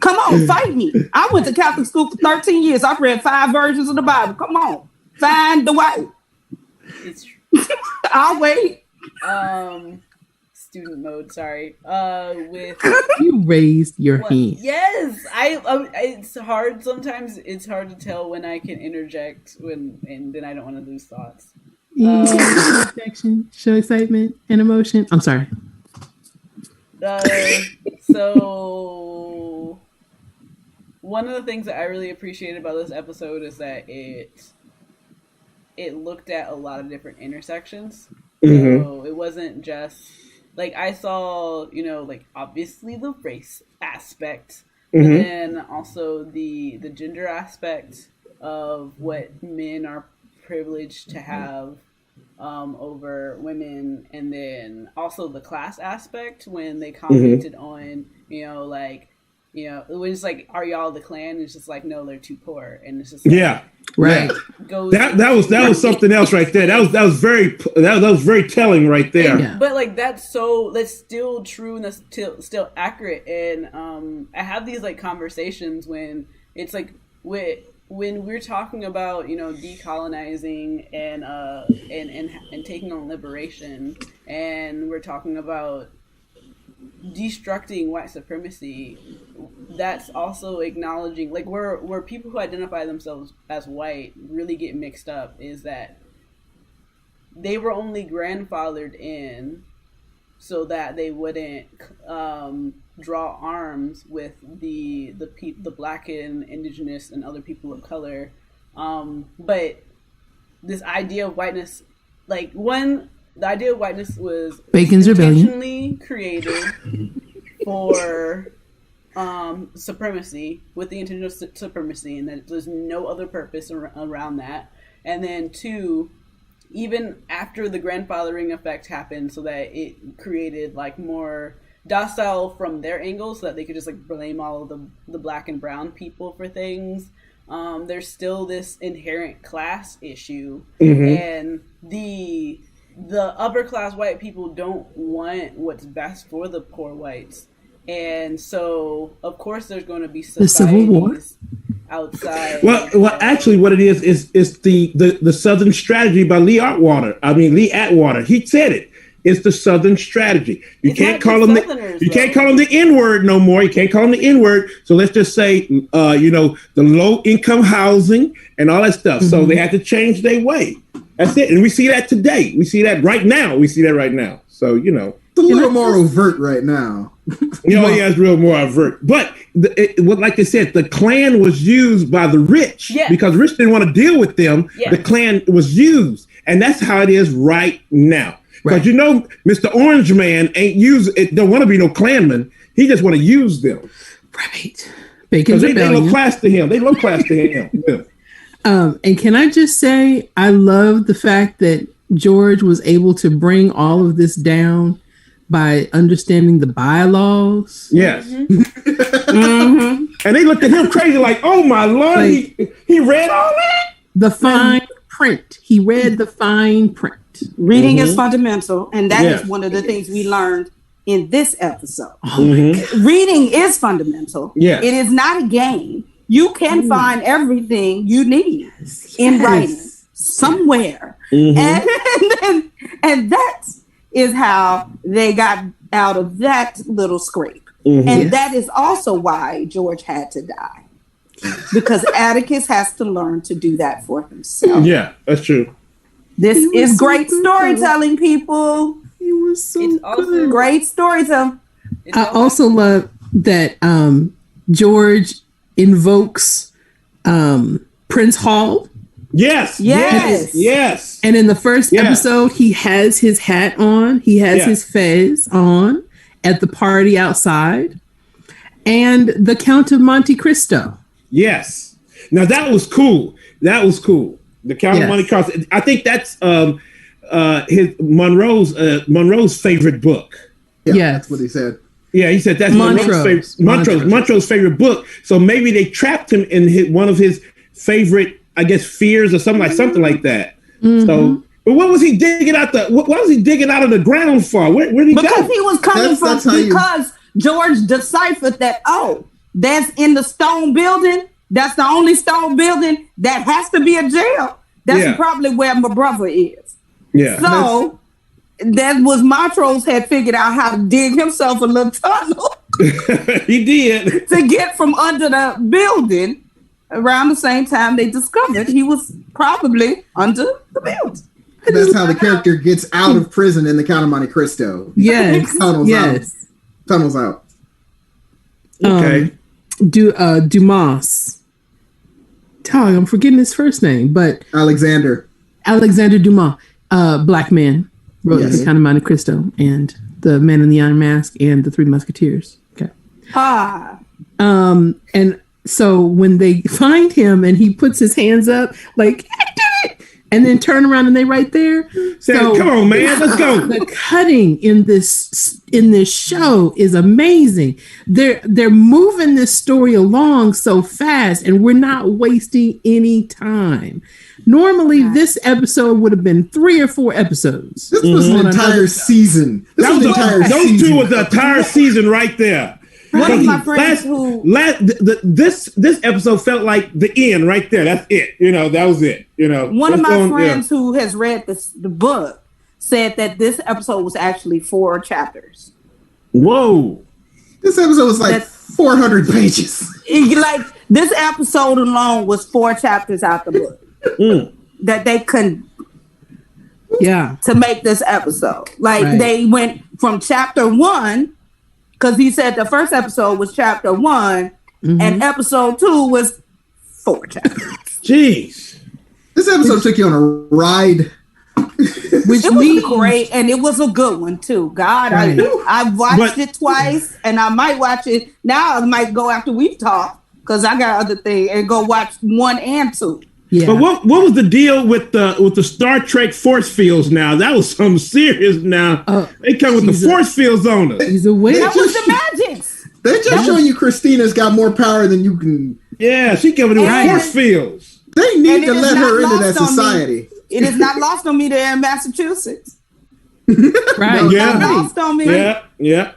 come on, fight me. I went to Catholic school for 13 years. I've read 5 versions of the Bible. Come on, find the white. It's true. I'll wait. Student mode. Sorry. You raised your hand. Yes, it's hard. Sometimes it's hard to tell when I can interject and then I don't want to lose thoughts. Interjection, show excitement and emotion. I'm sorry. So one of the things that I really appreciated about this episode is that it looked at a lot of different intersections. So it wasn't just like I saw, like obviously the race aspect, but then also the gender aspect of what men are privileged to have over women, and then also the class aspect when they commented on, it was like, are y'all the Klan? And it's just like, no, they're too poor, and it's just like, right. That was something else right there. That was very telling right there. And, but like that's still true and that's still accurate. And I have these like conversations when it's like when we're talking about decolonizing and taking on liberation, and we're talking about destructing white supremacy, that's also acknowledging like where people who identify themselves as white really get mixed up is that they were only grandfathered in so that they wouldn't draw arms with the black and indigenous and other people of color, but this idea of whiteness, the idea of whiteness was Bacon's intentionally created for supremacy, with the intention of supremacy, and that there's no other purpose around that. And then 2, even after the grandfathering effect happened, so that it created like more docile from their angle, so that they could just like blame all of the black and brown people for things. There's still this inherent class issue, and the upper class white people don't want what's best for the poor whites, and so of course there's going to be the Civil War outside. Well, actually, what it is the Southern Strategy by Lee Atwater. He said it. It's the Southern strategy. You can't call them the N-word no more. You can't call them the N-word. So let's just say, the low-income housing and all that stuff. Mm-hmm. So they had to change their way. That's it. And we see that today. We see that right now. So, it's a little more overt right now. It's real more overt. But like I said, the Klan was used by the rich because rich didn't want to deal with them. Yeah. The Klan was used. And that's how it is right now. Because Mr. Orange Man don't want to be no Klanman. He just want to use them. Right. Because they low class to him. Yeah. And can I just say, I love the fact that George was able to bring all of this down by understanding the bylaws. Yes. Mm-hmm. And they looked at him crazy like, oh my Lord, he read all that? The fine print. He read the fine print. Reading is fundamental, and that is one of the things we learned in this episode. Reading is fundamental. Yeah. It is not a game. You can find everything you need in writing somewhere. Mm-hmm. And that is how they got out of that little scrape. Mm-hmm. And that is also why George had to die. Because Atticus has to learn to do that for himself. Yeah, that's true. This is great storytelling, people. He was so good. Great storytelling. I also love that George invokes Prince Hall. Yes. And in the first episode, he has his hat on. He has his fez on at the party outside. And the Count of Monte Cristo. Yes. Now that was cool. The Count of Monte Cristo. I think that's his Monroe's favorite book. Yeah, that's what he said. Yeah, he said that's Montrose' favorite book. So maybe they trapped him in one of his favorite, I guess, fears or something like that. Mm-hmm. So, but what was he digging out what was he digging out of the ground for? Where did he go? Because he was coming because George deciphered that. Oh, that's in the stone building. That's the only stone building that has to be a jail. That's probably where my brother is. Yeah. So that was Montrose had figured out how to dig himself a little tunnel. He did. To get from under the building around the same time they discovered he was probably under the building. That's how the character gets out of prison in the Count of Monte Cristo. Yes. Tunnels out. Okay. Dumas. I'm forgetting his first name, but Alexander Dumas, black man, wrote the Count of Monte Cristo and the Man in the Iron Mask and the Three Musketeers. Okay. And so when they find him and he puts his hands up like, I did it, and then turn around and they right there. So come on, man, let's go. The cutting in this show is amazing. They're moving this story along so fast, and we're not wasting any time. Normally, this episode would have been 3 or 4 episodes. This was an entire season. Those two was the entire season right there. One of my friends this episode felt like the end right there. That's it. That was it. One of my friends who has read the book said that this episode was actually 4 chapters. Whoa. This episode was like 400 pages. Like this episode alone was 4 chapters out the book that they couldn't. Yeah. To make this episode. Like they went from chapter 1. Because he said the first episode was chapter 1 and episode 2 was 4 chapters. Jeez. This episode took you on a ride. Which was great, and it was a good one too. God, I watched it twice, and I might watch it now. I might go after we've talked because I got other things and go watch 1 and 2. Yeah. But what was the deal with the Star Trek force fields now? That was something serious now. They come with the force fields on us. He's a witch. That was the magics. They're just showing you Christina's got more power than you can. Yeah, she giving them force fields. They need to let her into that society. It is not lost on me they're in Massachusetts. Right. Not lost on me. Yeah.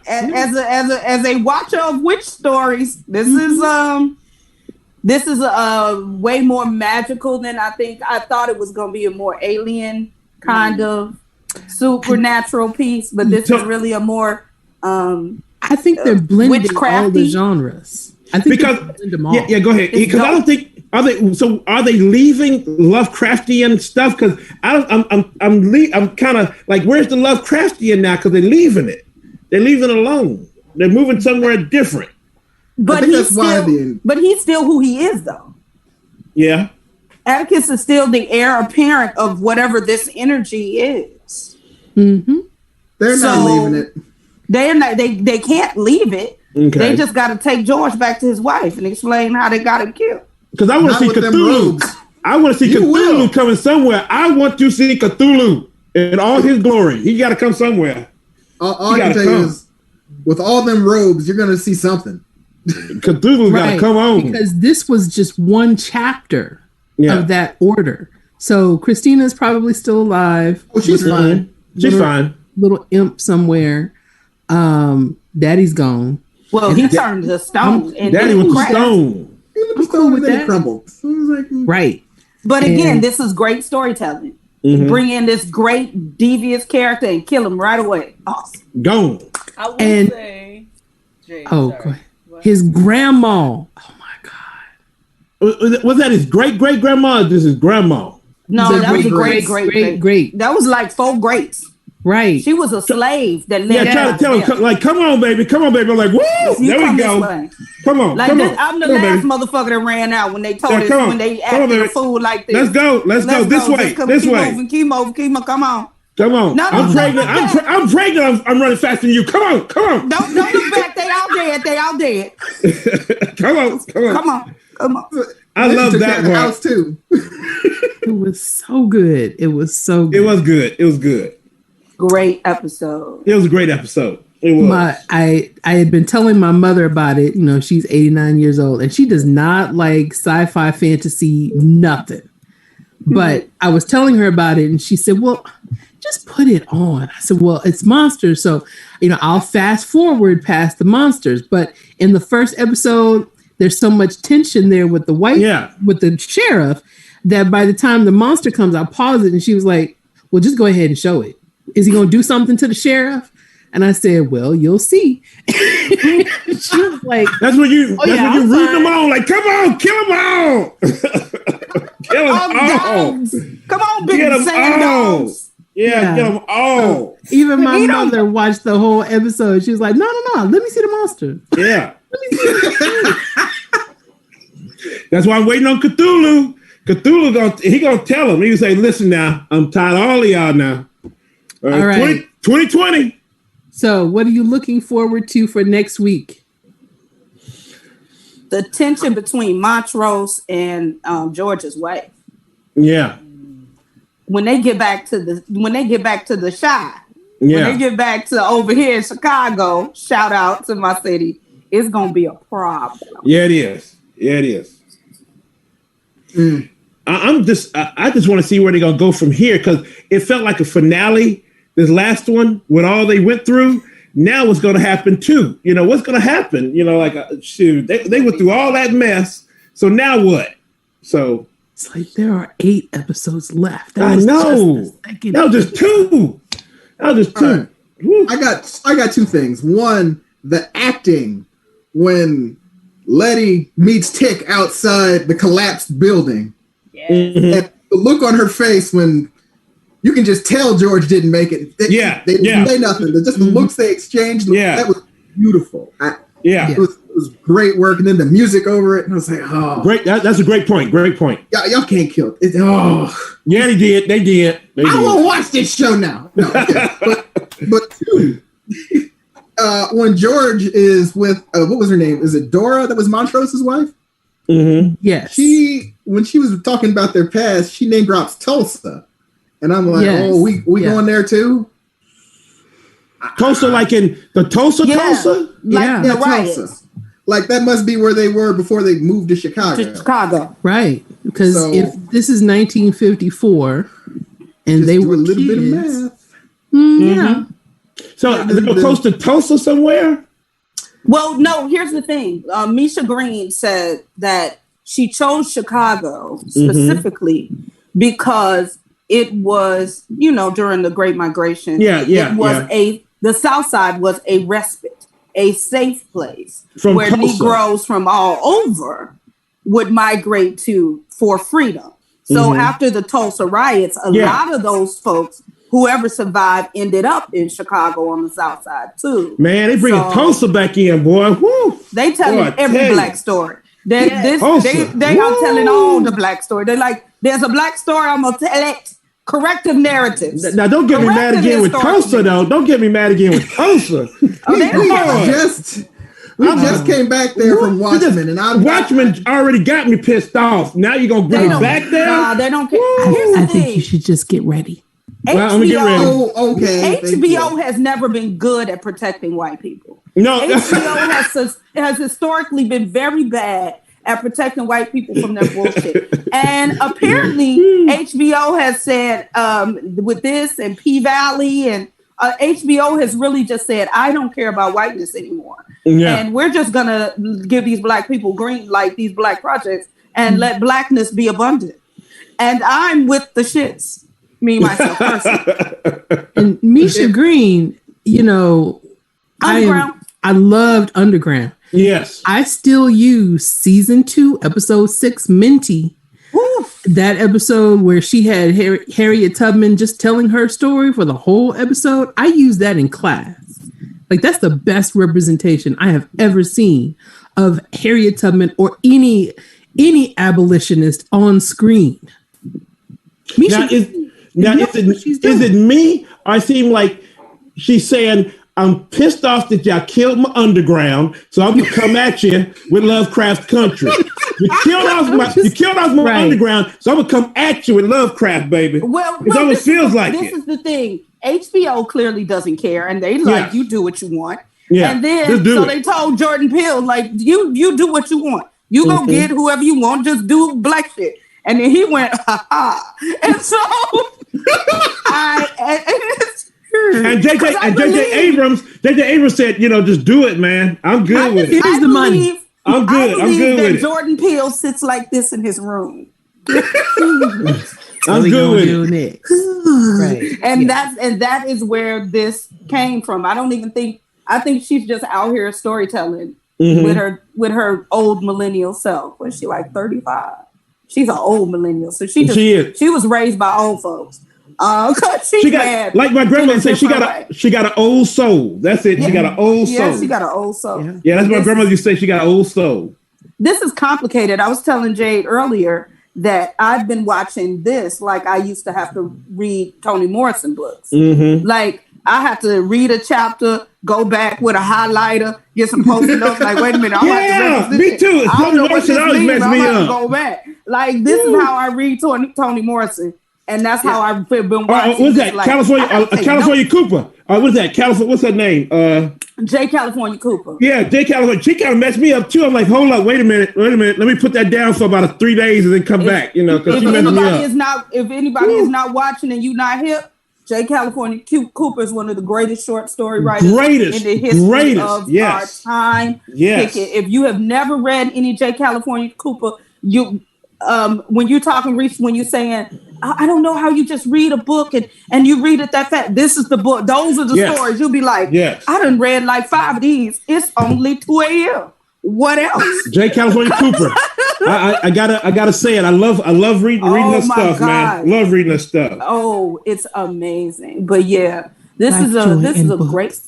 As a watcher of witch stories, this is way more magical than I thought it was going to be a more alien kind of supernatural piece, but this is really a more I think they're blending all the genres. I think because them all. Yeah, go ahead. Because I don't think are they leaving Lovecraftian stuff? Because I'm kind of like, where's the Lovecraftian now? Because they're leaving it. They're leaving it alone. They're moving somewhere different. But he's still who he is, though. Yeah. Atticus is still the heir apparent of whatever this energy is. Mm-hmm. They're not leaving it. They're not. They can't leave it. Okay. They just got to take George back to his wife and explain how they got him killed. Because I want to see Cthulhu. I want to see Cthulhu coming somewhere. I want to see Cthulhu in all his glory. He got to come somewhere. All I can tell you is, with all them robes, you're going to see something. Cthulhu got to come on. Because this was just one chapter of that order. So Christina's probably still alive. Oh, she's fine. She's fine. Little imp somewhere. Daddy's gone. Well, he turned to stone. And Daddy was stone. Even the stone with that crumbled. So like, right. But again, this is great storytelling. Mm-hmm. Bring in this great devious character and kill him right away. Awesome. Gone. I would say, Jay, go ahead. His grandma. Oh my God. Was that his great grandma? Or this is grandma. No, that was a great. That was like 4 greats. Right. She was a slave that lived. Yeah, try to tell him, like, come on, baby. I'm like, woo! There we go. Come on. Like, I'm the last motherfucker that ran out when they told us, when they acted a fool like this. Let's go. This way. Keep moving. Come on. No, I'm pregnant. I'm pregnant. I'm running faster than you. Come on. Don't look back. They all dead. Come on. I love that one. House too. It was so good. It was good. Great episode. It was a great episode. It was. I had been telling my mother about it. You know, she's 89 years old and she does not like sci-fi, fantasy, nothing. But I was telling her about it and she said, well, just put it on. I said, well, it's monsters. So, I'll fast forward past the monsters. But in the first episode, there's so much tension there with the with the sheriff that by the time the monster comes, I paused it and she was like, well, just go ahead and show it. Is he going to do something to the sheriff? And I said, well, you'll see. She was like, that's when you root them on. Like, come on, kill them all. Kill them all. Come on, big sand dogs. Yeah, get them all. Even my mother watched the whole episode. She was like, no. Let me see the monster. Yeah. That's why I'm waiting on Cthulhu. Cthulhu, he going to tell him. He going to say, listen now, I'm tired of all of y'all now. All right. 2020. So what are you looking forward to for next week? The tension between Montrose and George's wife. Yeah. When they get back to the Chi. Yeah. When they get back to over here in Chicago, shout out to my city, it's gonna be a problem. Yeah, it is. I just want to see where they're gonna go from here because it felt like a finale. This last one, with all they went through, now what's going to happen too? What's going to happen? Shoot, they went through all that mess. So now what? So it's like there are 8 episodes left. I know. That was just 2. Right. I got 2 things. One, the acting when Letty meets Tick outside the collapsed building. Yeah. Mm-hmm. And the look on her face when you can just tell George didn't make it. They didn't say nothing. Just the looks they exchanged. That was beautiful. It was great work. And then the music over it. And I was like, oh. Great. That's a great point. Y'all can't kill it. Yeah, they did. I won't watch this show now. No, okay. but 2, when George is with, what was her name? Is it Dora that was Montrose's wife? Mm-hmm. Yes. When she was talking about their past, she name drops Tulsa. And I'm like, we going there too? Tulsa, like in the Tulsa? Tulsa. Like that must be where they were before they moved to Chicago. Right. Because if this is 1954 and they were a little kids, bit of math. Yeah. So they're close to Tulsa somewhere? Well, no, here's the thing. Misha Green said that she chose Chicago specifically because it was, during the Great Migration. It was the South Side was a respite, a safe place where Tulsa. Negroes from all over would migrate to for freedom. So after the Tulsa riots, a lot of those folks, whoever survived, ended up in Chicago on the South Side too. Man, they bringing Tulsa back in, boy. Woo. They telling every black story. They are telling all the black story. They're like, there's a black story, I'm gonna tell it. Corrective narratives. Now, don't get me mad again with Tulsa, though. Don't get me mad again with Tulsa. We just came back there from Watchmen, and Watchmen already got me pissed off. Now you're gonna bring me back there? Nah, they don't care. I think you should just get ready. Well, I'm gonna get ready. Okay. HBO has never been good at protecting white people. No, HBO has historically been very bad at protecting white people from their bullshit. And apparently HBO has said with this and P-Valley and HBO has really just said, I don't care about whiteness anymore. Yeah. And we're just going to give these black people green light, these black projects, and let blackness be abundant. And I'm with the shits, me, myself, personally. And Misha Green, Underground. I loved Underground. Yes. I still use season 2, episode 6, Minty. Oof. That episode where she had Harriet Tubman just telling her story for the whole episode. I use that in class. Like, that's the best representation I have ever seen of Harriet Tubman or any abolitionist on screen. Is it me? Or I seem like she's saying, I'm pissed off that y'all killed my underground, so I'm gonna come at you with Lovecraft Country. You killed off my underground, so I'm gonna come at you with Lovecraft, baby. Well, it almost feels like this is the thing. HBO clearly doesn't care, and they you do what you want. Yeah, and then they told Jordan Peele, like, you do what you want. You go get whoever you want, just do black shit. And then he went, ha ha. And so And JJ Abrams said, just do it, man. I'm good with it. Here's the money. I'm good with it. Jordan Peele sits like this in his room. I'm good with it. Right. And that is where this came from. I think she's just out here storytelling with her old millennial self. Was she like 35? She's an old millennial. So she was raised by old folks. She got, like my grandmother said, she got an old soul. That's it. She got an old soul. Yeah, she got an old soul. Yeah, that's what my grandmother used to say. She got an old soul. This is complicated. I was telling Jade earlier that I've been watching this like I used to have to read Toni Morrison books. Like, I have to read a chapter, go back with a highlighter, get some post-it notes. Like, wait a minute, me too. Toni Morrison always messed me up. Go back. Like, this is how I read Toni Morrison. And that's how I've been watching. What's that? Like, California Cooper. What is that? California. What's her name? J. California Cooper. Yeah, J. California. She kind of messed me up too. I'm like, hold up, wait a minute. Let me put that down for about 3 days and then come back. Because she messed me up. If anybody is not watching and you not hip, J. California Cooper is one of the greatest short story writers in the history of our time. Yes. If you have never read any J. California Cooper, when you're talking Reese, when you're saying, I don't know how you just read a book and you read it that fast. This is the book. Those are the stories. You'll be like, I done read like 5 of these. It's only 2 a.m. What else? J. California Cooper. I gotta say it. I love reading her stuff, man. Love reading her stuff. Oh, it's amazing. But yeah, this is a great.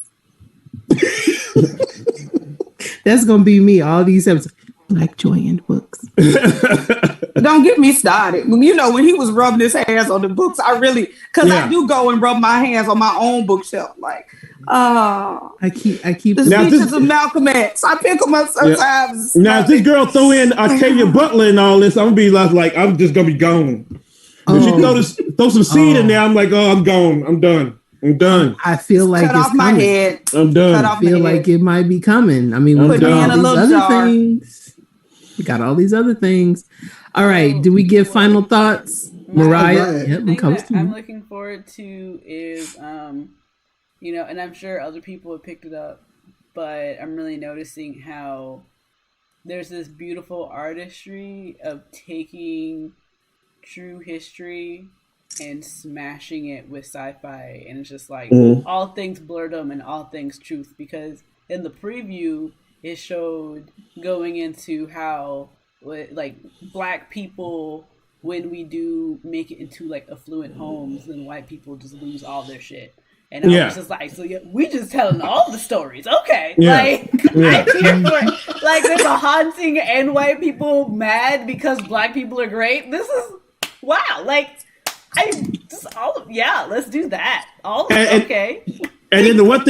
That's gonna be me. All these episodes. Black joy in books. Don't get me started. When he was rubbing his hands on the books, I do go and rub my hands on my own bookshelf. Like, I keep the speeches of Malcolm X. I pick them up sometimes. Now, if this girl throw in Octavia Butler and all this, I'm gonna be like, I'm just gonna be gone. If she throw some seed in there, I'm like, I'm gone. I'm done. I feel like cut off my head. I'm done. I feel like it might be coming. I mean, we got all these other things. We got all these other things. All right. Do we give final thoughts? Mariah? The thing that I'm looking forward to is, and I'm sure other people have picked it up, but I'm really noticing how there's this beautiful artistry of taking true history and smashing it with sci-fi, and it's just like Mm-hmm. all things blurredom and all things truth. Because in the preview, it showed going into how like black people, when we do make it into like affluent homes, then white people just lose all their shit. And I was just like, so yeah, we just telling all the stories, okay? Like, I'm here for it. Like, there's a haunting and white people mad because black people are great. This is wow. Like, let's do that. Okay. And then the one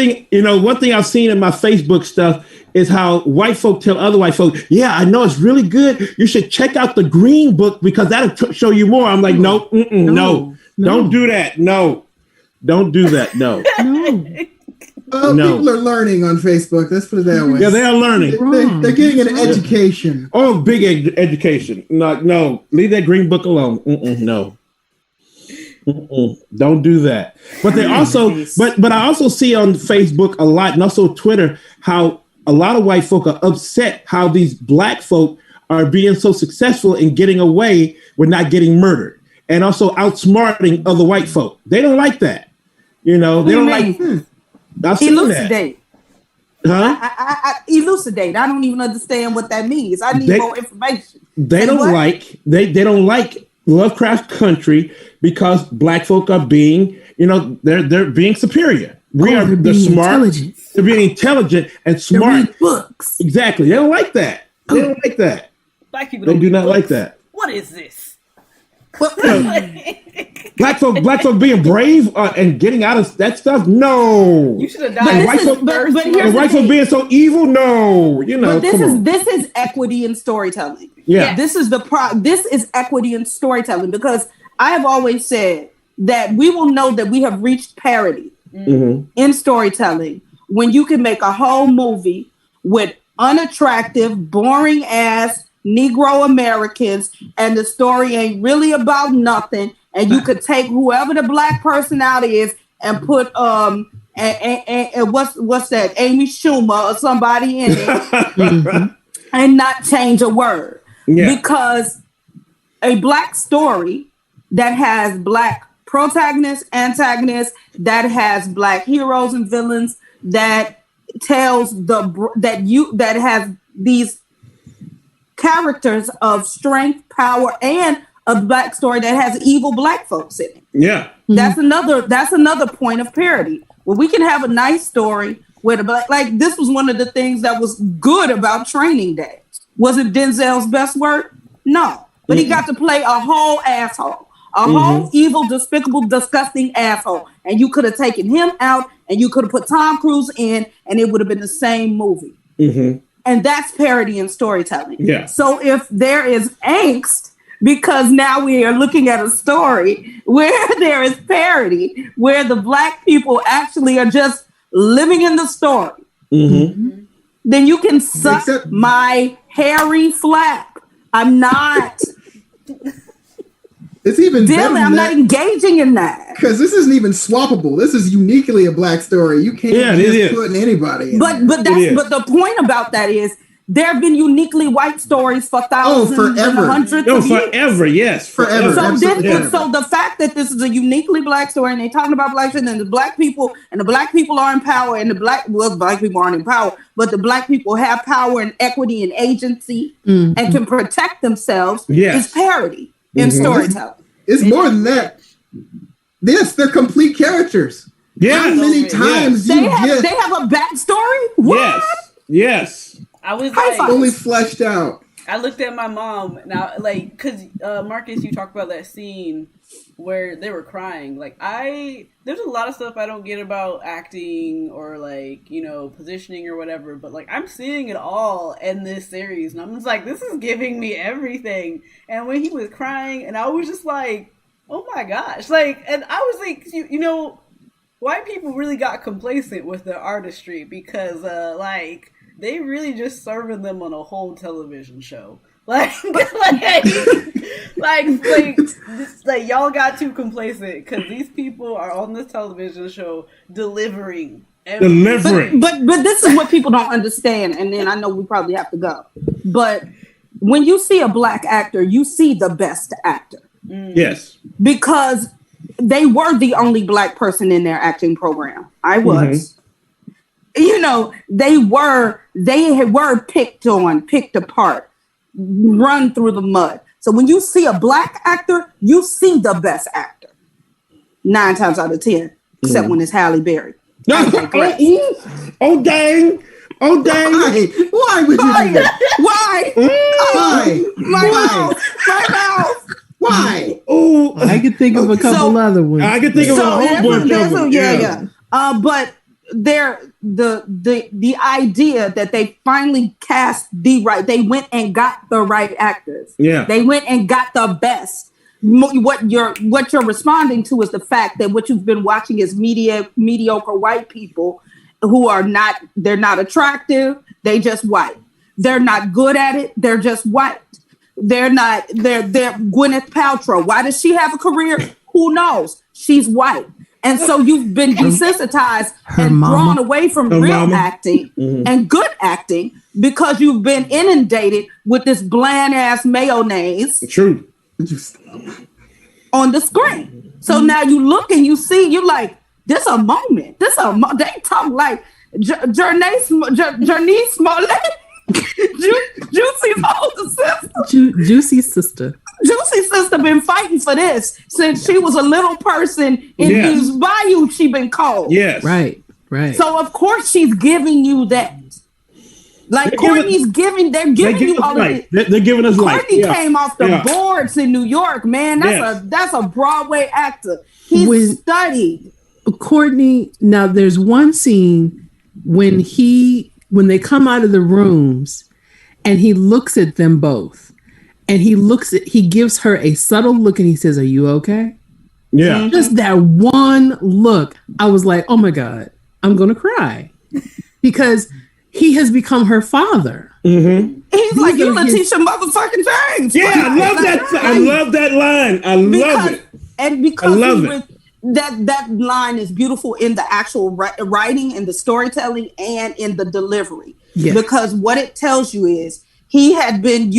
thing I've seen in my Facebook stuff is how white folk tell other white folk, yeah, I know it's really good. You should check out the Green Book because that'll show you more. I'm like, no, don't do that. No, don't do that. No. People are learning on Facebook. Let's put it that way. Yeah, they are learning. They're getting an education. Oh, big education. No, leave that Green Book alone. No. Don't do that. But they also, but I also see on Facebook a lot, and also Twitter, how a lot of white folk are upset how these black folk are being so successful in getting away with not getting murdered, and also outsmarting other white folk. They don't like that. They don't like. Elucidate. Huh? I elucidate. I don't even understand what that means. I need more information. They don't like. They don't like Lovecraft Country because black folk are being, they're being superior. They're smart. They're being intelligent and smart. Read books. Exactly. They don't like that. They don't like that. Black people do not like that. What is this? Black folk being brave and getting out of that stuff. No, you should have died. White folk being so evil. No, But this is equity in storytelling. Yeah, this is This is equity in storytelling, because I have always said that we will know that we have reached parity in storytelling when you can make a whole movie with unattractive, boring ass Negro Americans, and the story ain't really about nothing, and you could take whoever the black personality is and put and what's that, Amy Schumer or somebody in it and not change a word. Because a black story that has black protagonists, antagonists, that has black heroes and villains, that tells that has these characters of strength, power, and a black story that has evil black folks in it. Yeah. That's another point of parody, where we can have a nice story with a black, like this was one of the things that was good about Training Day. Was it Denzel's best work? No. But he got to play a whole asshole. A whole evil, despicable, disgusting asshole. And you could have taken him out and you could have put Tom Cruise in and it would have been the same movie. And that's parody in storytelling. Yeah. So if there is angst, because now we are looking at a story where there is parody, where the black people actually are just living in the story, then you can suck my hairy flap. I'm not. It's even Dylan, I'm not engaging in that. Because this isn't even swappable. This is uniquely a black story. You can't just put anybody in. But the point about that is there have been uniquely white stories for thousands and hundreds of years. Forever, yes. Forever. So the fact that this is a uniquely black story and they're talking about black shit and the black people are in power and the black people aren't in power, but the black people have power and equity and agency and can protect themselves is parody in storytelling. It's more than that. Yes, they're complete characters. Yeah. How many times they have a backstory? What? Yes. I was fully fleshed out. I looked at my mom now, like, because Marcus, you talked about that scene where they were crying. Like, there's a lot of stuff I don't get about acting or like, positioning or whatever, but like I'm seeing it all in this series, and I'm just like, this is giving me everything. And when he was crying, and I was just like, oh my gosh, like, and I was like, white people really got complacent with their artistry because like they really just serving them on a whole television show. Like y'all got too complacent because these people are on this television show delivering. But this is what people don't understand, and then I know we probably have to go. But when you see a black actor, you see the best actor. Yes. Because they were the only Black person in their acting program. I was. You know, they were picked on, picked apart, run through the mud. So when you see a Black actor, you see the best actor 9 times out of 10, except when it's Halle Berry. Oh dang! Oh dang! Why would you do that? Why? My mouth. Why? Oh, I could think of a couple other ones. I could think of a whole bunch of them. Yeah. But the idea that they finally cast they went and got the right actors. Yeah. They went and got the best. What you're responding to is the fact that what you've been watching is mediocre white people who they're not attractive. They just white. They're not good at it. They're just white. They're Gwyneth Paltrow. Why does she have a career? Who knows? She's white. And so you've been desensitized and drawn away from real acting and good acting because you've been inundated with this bland ass mayonnaise. True. On the screen. So now you look and you see, you're like, this a moment. They talk like Jernese Smollett. Juicy's older sister. Juicy sister. Juicy's sister been fighting for this since she was a little person in these bayous she been called. Yes. Right. So of course she's giving you that. Like Courtney's they're giving you all of it. They're giving us life. Courtney came off the boards in New York, man. That's a Broadway actor. He's studied. Courtney, now there's one scene when they come out of the rooms and he looks at them both and he gives her a subtle look and he says, "Are you okay?" Yeah. Just that one look. I was like, oh my God, I'm going to cry because he has become her father. Mm-hmm. He's like, you Letitia motherfucking James. Yeah, I love that. I love that line. I love it. And because that line is beautiful in the actual writing and the storytelling and in the delivery. Yes. Because what it tells you is he had been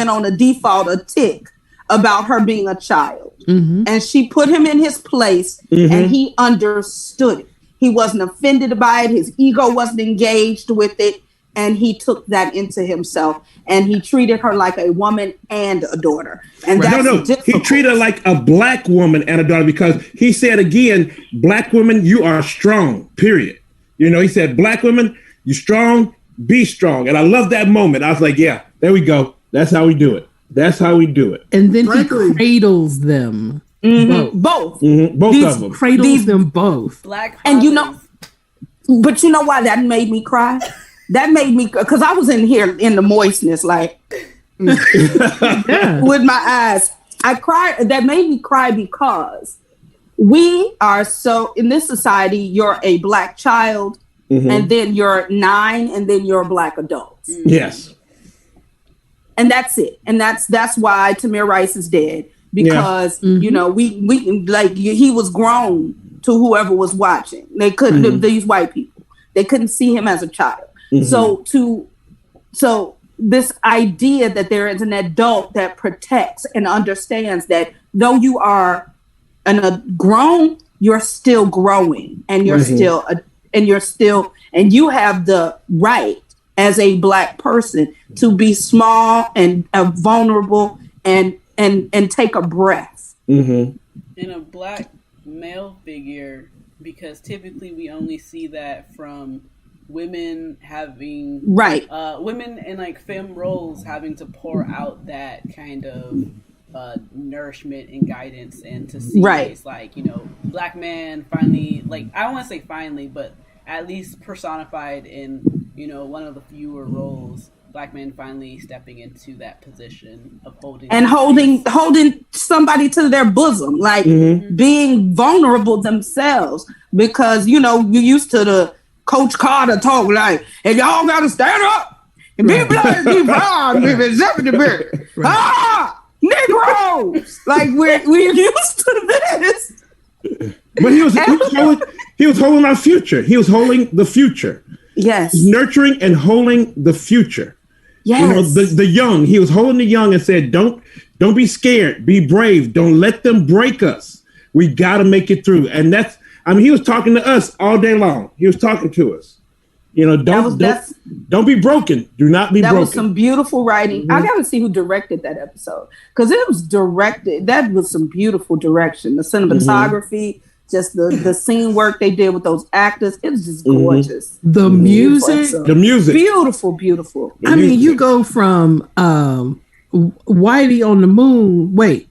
on a default, a tick about her being a child. Mm-hmm. And she put him in his place and he understood it. He wasn't offended by it. His ego wasn't engaged with it. And he took that into himself. And he treated her like a woman and a daughter. And that's difficult. He treated her like a Black woman and a daughter because he said again, Black women, you are strong, period. You know, he said, Black women, you strong, be strong. And I love that moment. I was like, yeah, there we go. That's how we do it. That's how we do it. And then he cradles them. Both. Mm-hmm. Both of them. Cradles them both. Black and but you know why that made me cry? That made me, because I was in here in the moistness, like with my eyes. I cried. That made me cry because we are so, in this society, you're a Black child and then you're 9 and then you're a Black adult. Yes. And that's it. And that's why Tamir Rice is dead. Because, you know, we like, he was grown to whoever was watching. They couldn't, these white people, they couldn't see him as a child. So this idea that there is an adult that protects and understands that though you are grown, you're still growing and you're and you have the right as a Black person to be small and vulnerable and take a breath. In a Black male figure, because typically we only see that from women having women in like femme roles having to pour out that kind of nourishment and guidance, and to see it's like, you know, Black man finally, like, I don't want to say finally, but at least personified in, you know, one of the fewer roles, Black men finally stepping into that position of holding somebody to their bosom, like being vulnerable themselves, because, you know, you used to the Coach Carter talk like, and y'all gotta stand up and be Black, be proud, be representative. Negroes! Like we're used to this. But he was holding our future. He was holding the future. Yes. Nurturing and holding the future. Yes. You know, the young. He was holding the young and said, don't be scared. Be brave. Don't let them break us. We got to make it through. And he was talking to us all day long. He was talking to us. Don't be broken. Do not be broken. That was some beautiful writing. Mm-hmm. I got to see who directed that episode because it was directed. That was some beautiful direction. The cinematography, just the scene work they did with those actors. It was just gorgeous. The music. Beautiful, beautiful. I mean, you go from Whitey on the Moon. Wait.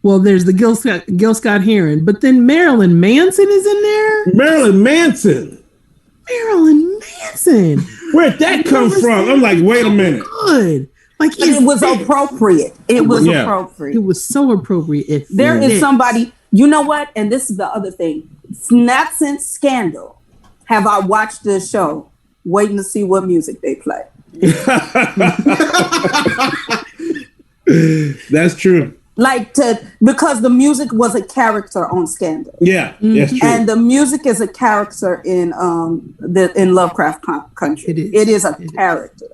Well, there's the Gil Scott Heron, but then Marilyn Manson is in there. Marilyn Manson. Where'd that come from? I'm like, wait a minute. Good. Like it was appropriate. It was appropriate. It was so appropriate. There is somebody, you know what? And this is the other thing. Not since Scandal have I watched this show waiting to see what music they play. That's true. Because the music was a character on Scandal. Yeah, that's true. And the music is a character in Lovecraft Country. It is a character.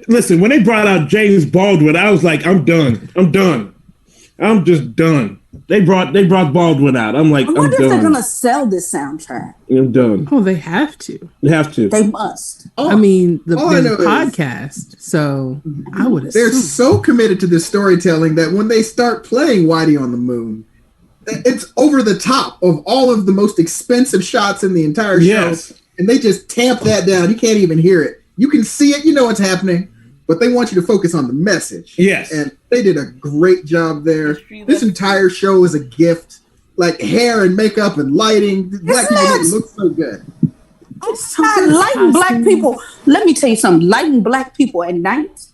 Listen, when they brought out James Baldwin, I was like, I'm done. I'm just done. They brought Baldwin out. I'm like, I wonder if they're gonna sell this soundtrack. I'm done. Oh, they have to. They must. I mean, there's a podcast, so I would assume. They're so committed to this storytelling that when they start playing Whitey on the Moon, it's over the top of all of the most expensive shots in the entire show. And they just tamp that down. You can't even hear it. You can see it. You know what's happening. But they want you to focus on the message. Yes. And they did a great job there. This entire show is a gift. Like hair and makeup and lighting. Black people look so good. Lighting black people. Let me tell you something. Lighting black people at night.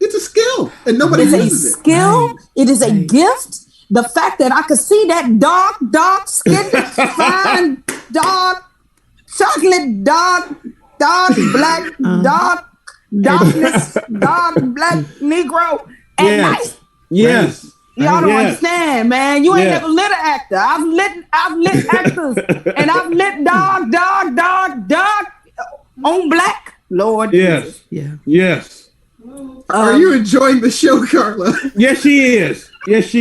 It's a skill. And nobody uses it. Right. It is a gift. The fact that I could see that dark skin, fine, dark, chocolate, dark, black, darkness, dark black Negro at night. Yes. Y'all don't understand, man. You ain't never lit an actor. I've lit actors, and I've lit dark on black. Lord. Yes. Yeah. Yes. Are you enjoying the show, Carla? Yes, she is. Because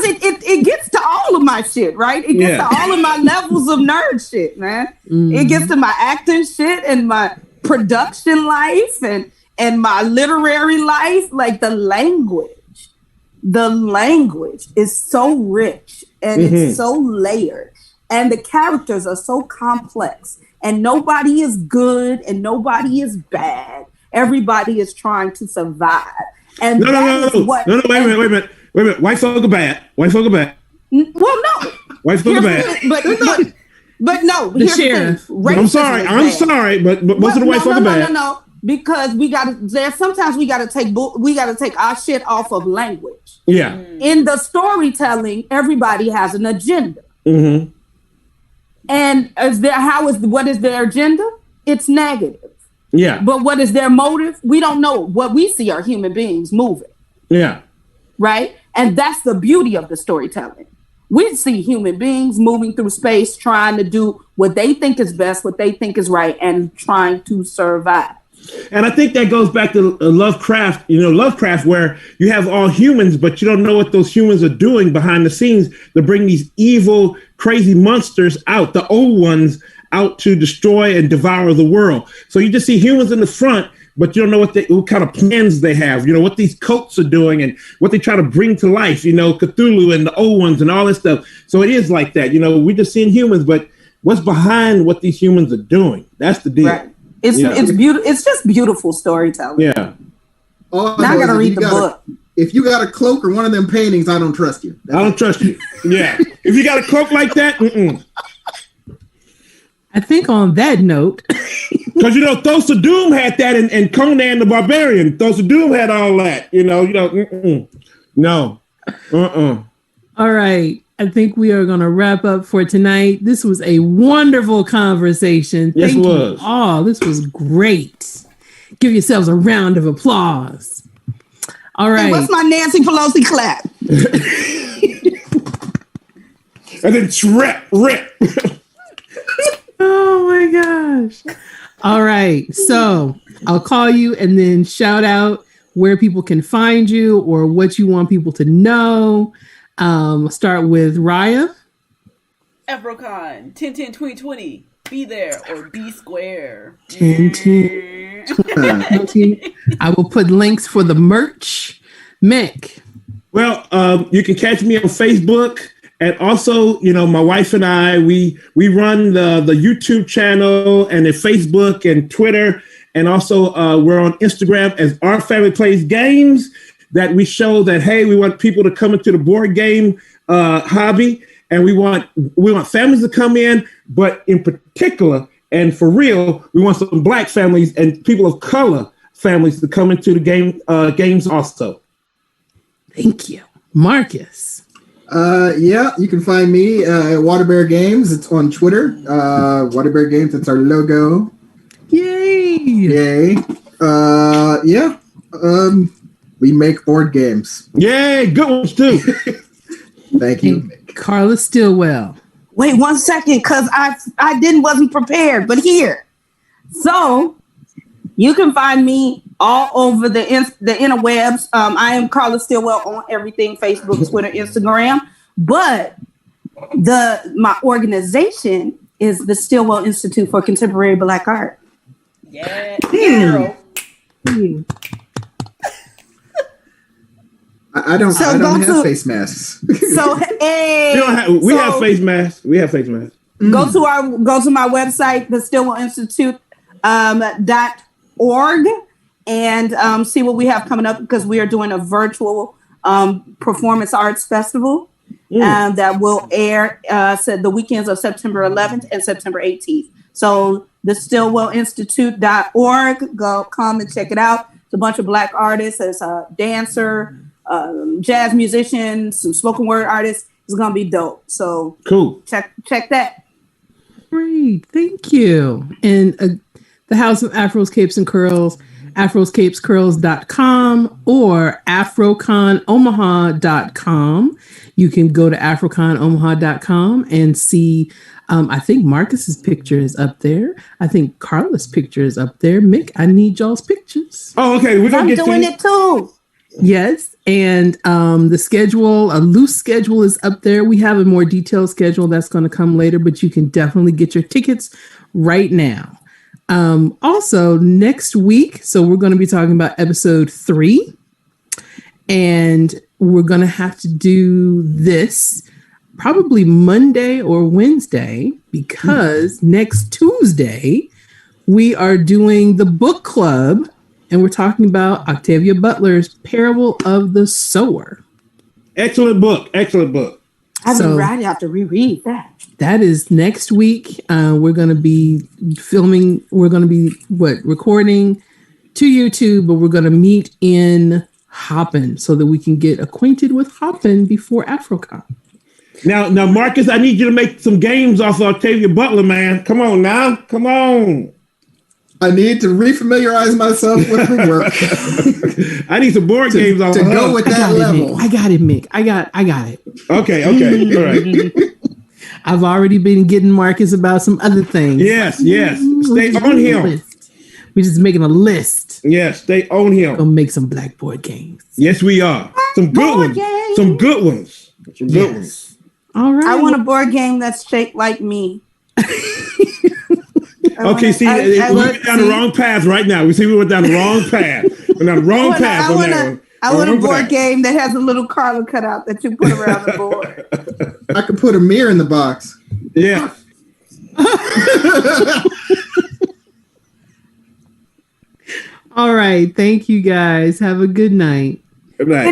it gets to all of my shit, right? It gets to all of my levels of nerd shit, man. Mm-hmm. It gets to my acting shit and my production life and my literary life. Like the language is so rich and it's so layered, and the characters are so complex, and nobody is good and nobody is bad. Everybody is trying to survive. And wait a minute. White folk are bad. Well, no. White folk are bad. But no. The sheriff. I'm sorry, but most of the white folk are bad. No. Because sometimes we gotta take our shit off of language. Yeah. In the storytelling, everybody has an agenda. Mm-hmm. And what is their agenda? It's negative. Yeah. But what is their motive? We don't know. What we see are human beings moving. Yeah. Right? And that's the beauty of the storytelling. We see human beings moving through space, trying to do what they think is best, what they think is right, and trying to survive. And I think that goes back to Lovecraft, Lovecraft, where you have all humans, but you don't know what those humans are doing behind the scenes to bring these evil, crazy monsters out, the old ones out to destroy and devour the world. So you just see humans in the front, but you don't know what kind of plans they have, what these cults are doing and what they try to bring to life, Cthulhu and the old ones and all this stuff. So it is like that, we're just seeing humans, but what's behind what these humans are doing? That's the deal. Right. It's beautiful. It's just beautiful storytelling. Yeah. Now I gotta read the book. If you got a cloak or one of them paintings, I don't trust you. I don't trust you. Yeah. If you got a cloak like that, I think on that note, because Thulsa Doom had that, and Conan the Barbarian. Thulsa Doom had all that. No. All right. I think we are going to wrap up for tonight. This was a wonderful conversation. Yes, Thank it was. you all. This was great. Give yourselves a round of applause. All right. Hey, what's my Nancy Pelosi clap? And then rip. Oh my gosh. All right. So I'll call you and then shout out where people can find you or what you want people to know. Start with Raya. AfroCon 10/10/2020. Be there or be square. 10/10/20. I will put links for the merch. Mick. Well, you can catch me on Facebook. And also, my wife and I, we run the YouTube channel and the Facebook and Twitter. And also we're on Instagram as Our Family Plays Games, that we show that, hey, we want people to come into the board game hobby. And we want families to come in, but in particular, and for real, we want some Black families and people of color families to come into the games also. Thank you. Marcus. You can find me at Waterbear Games. It's on Twitter. Waterbear Games, it's our logo. Yay! We make board games. Yay, good ones too. Thank you. Carla Stillwell. Wait 1 second, because I wasn't prepared, but here. So you can find me all over the interwebs. I am Carla Stillwell on everything: Facebook, Twitter, Instagram. But my organization is the Stillwell Institute for Contemporary Black Art. Yeah. I don't have face masks. So we have face masks. We have face masks. Go to my website, the Stillwell Institute .org, and see what we have coming up, because we are doing a virtual performance arts festival that will air the weekends of September 11th and September 18th. So the StillwellInstitute.org, come and check it out. It's a bunch of Black artists. There's a dancer, jazz musician, some spoken word artists. It's gonna be dope. So cool. Check that. Great, thank you. And the House of Afros, Capes, and Curls, afroscapescurls.com or afroconomaha.com. You can go to afroconomaha.com and see, I think Marcus's picture is up there. I think Carla's picture is up there. Mick, I need y'all's pictures. Oh, okay. I'm doing it too. Yes. And the schedule, a loose schedule is up there. We have a more detailed schedule that's going to come later, but you can definitely get your tickets right now. Also, next week, so we're going to be talking about episode 3, and we're going to have to do this probably Monday or Wednesday, because next Tuesday we are doing the book club, and we're talking about Octavia Butler's Parable of the Sower. Excellent book. Excellent book. I've been ready. I have to reread that. That is next week. We're going to be filming. We're going to be recording to YouTube, but we're going to meet in Hoppin so that we can get acquainted with Hoppin before AfroCon. Now, Marcus, I need you to make some games off of Octavia Butler, man. Come on now. Come on. I need to refamiliarize myself with her work. I need some board games off to go with that level. I got it, Mick. I got it. Okay. All right. I've already been getting Marcus about some other things. Yes. Stay on him. We're just making a list. Yes, stay on him. Gonna make some blackboard games. Yes, we are. Some good ones. Some good ones. All right. I want a board game that's shaped like me. Okay, we went down the wrong path right now. We went down the wrong path. We're down the wrong path on that one. I want a board game that has a little Carla cutout that you put around the board. I could put a mirror in the box. Yeah. All right. Thank you, guys. Have a good night. Good night.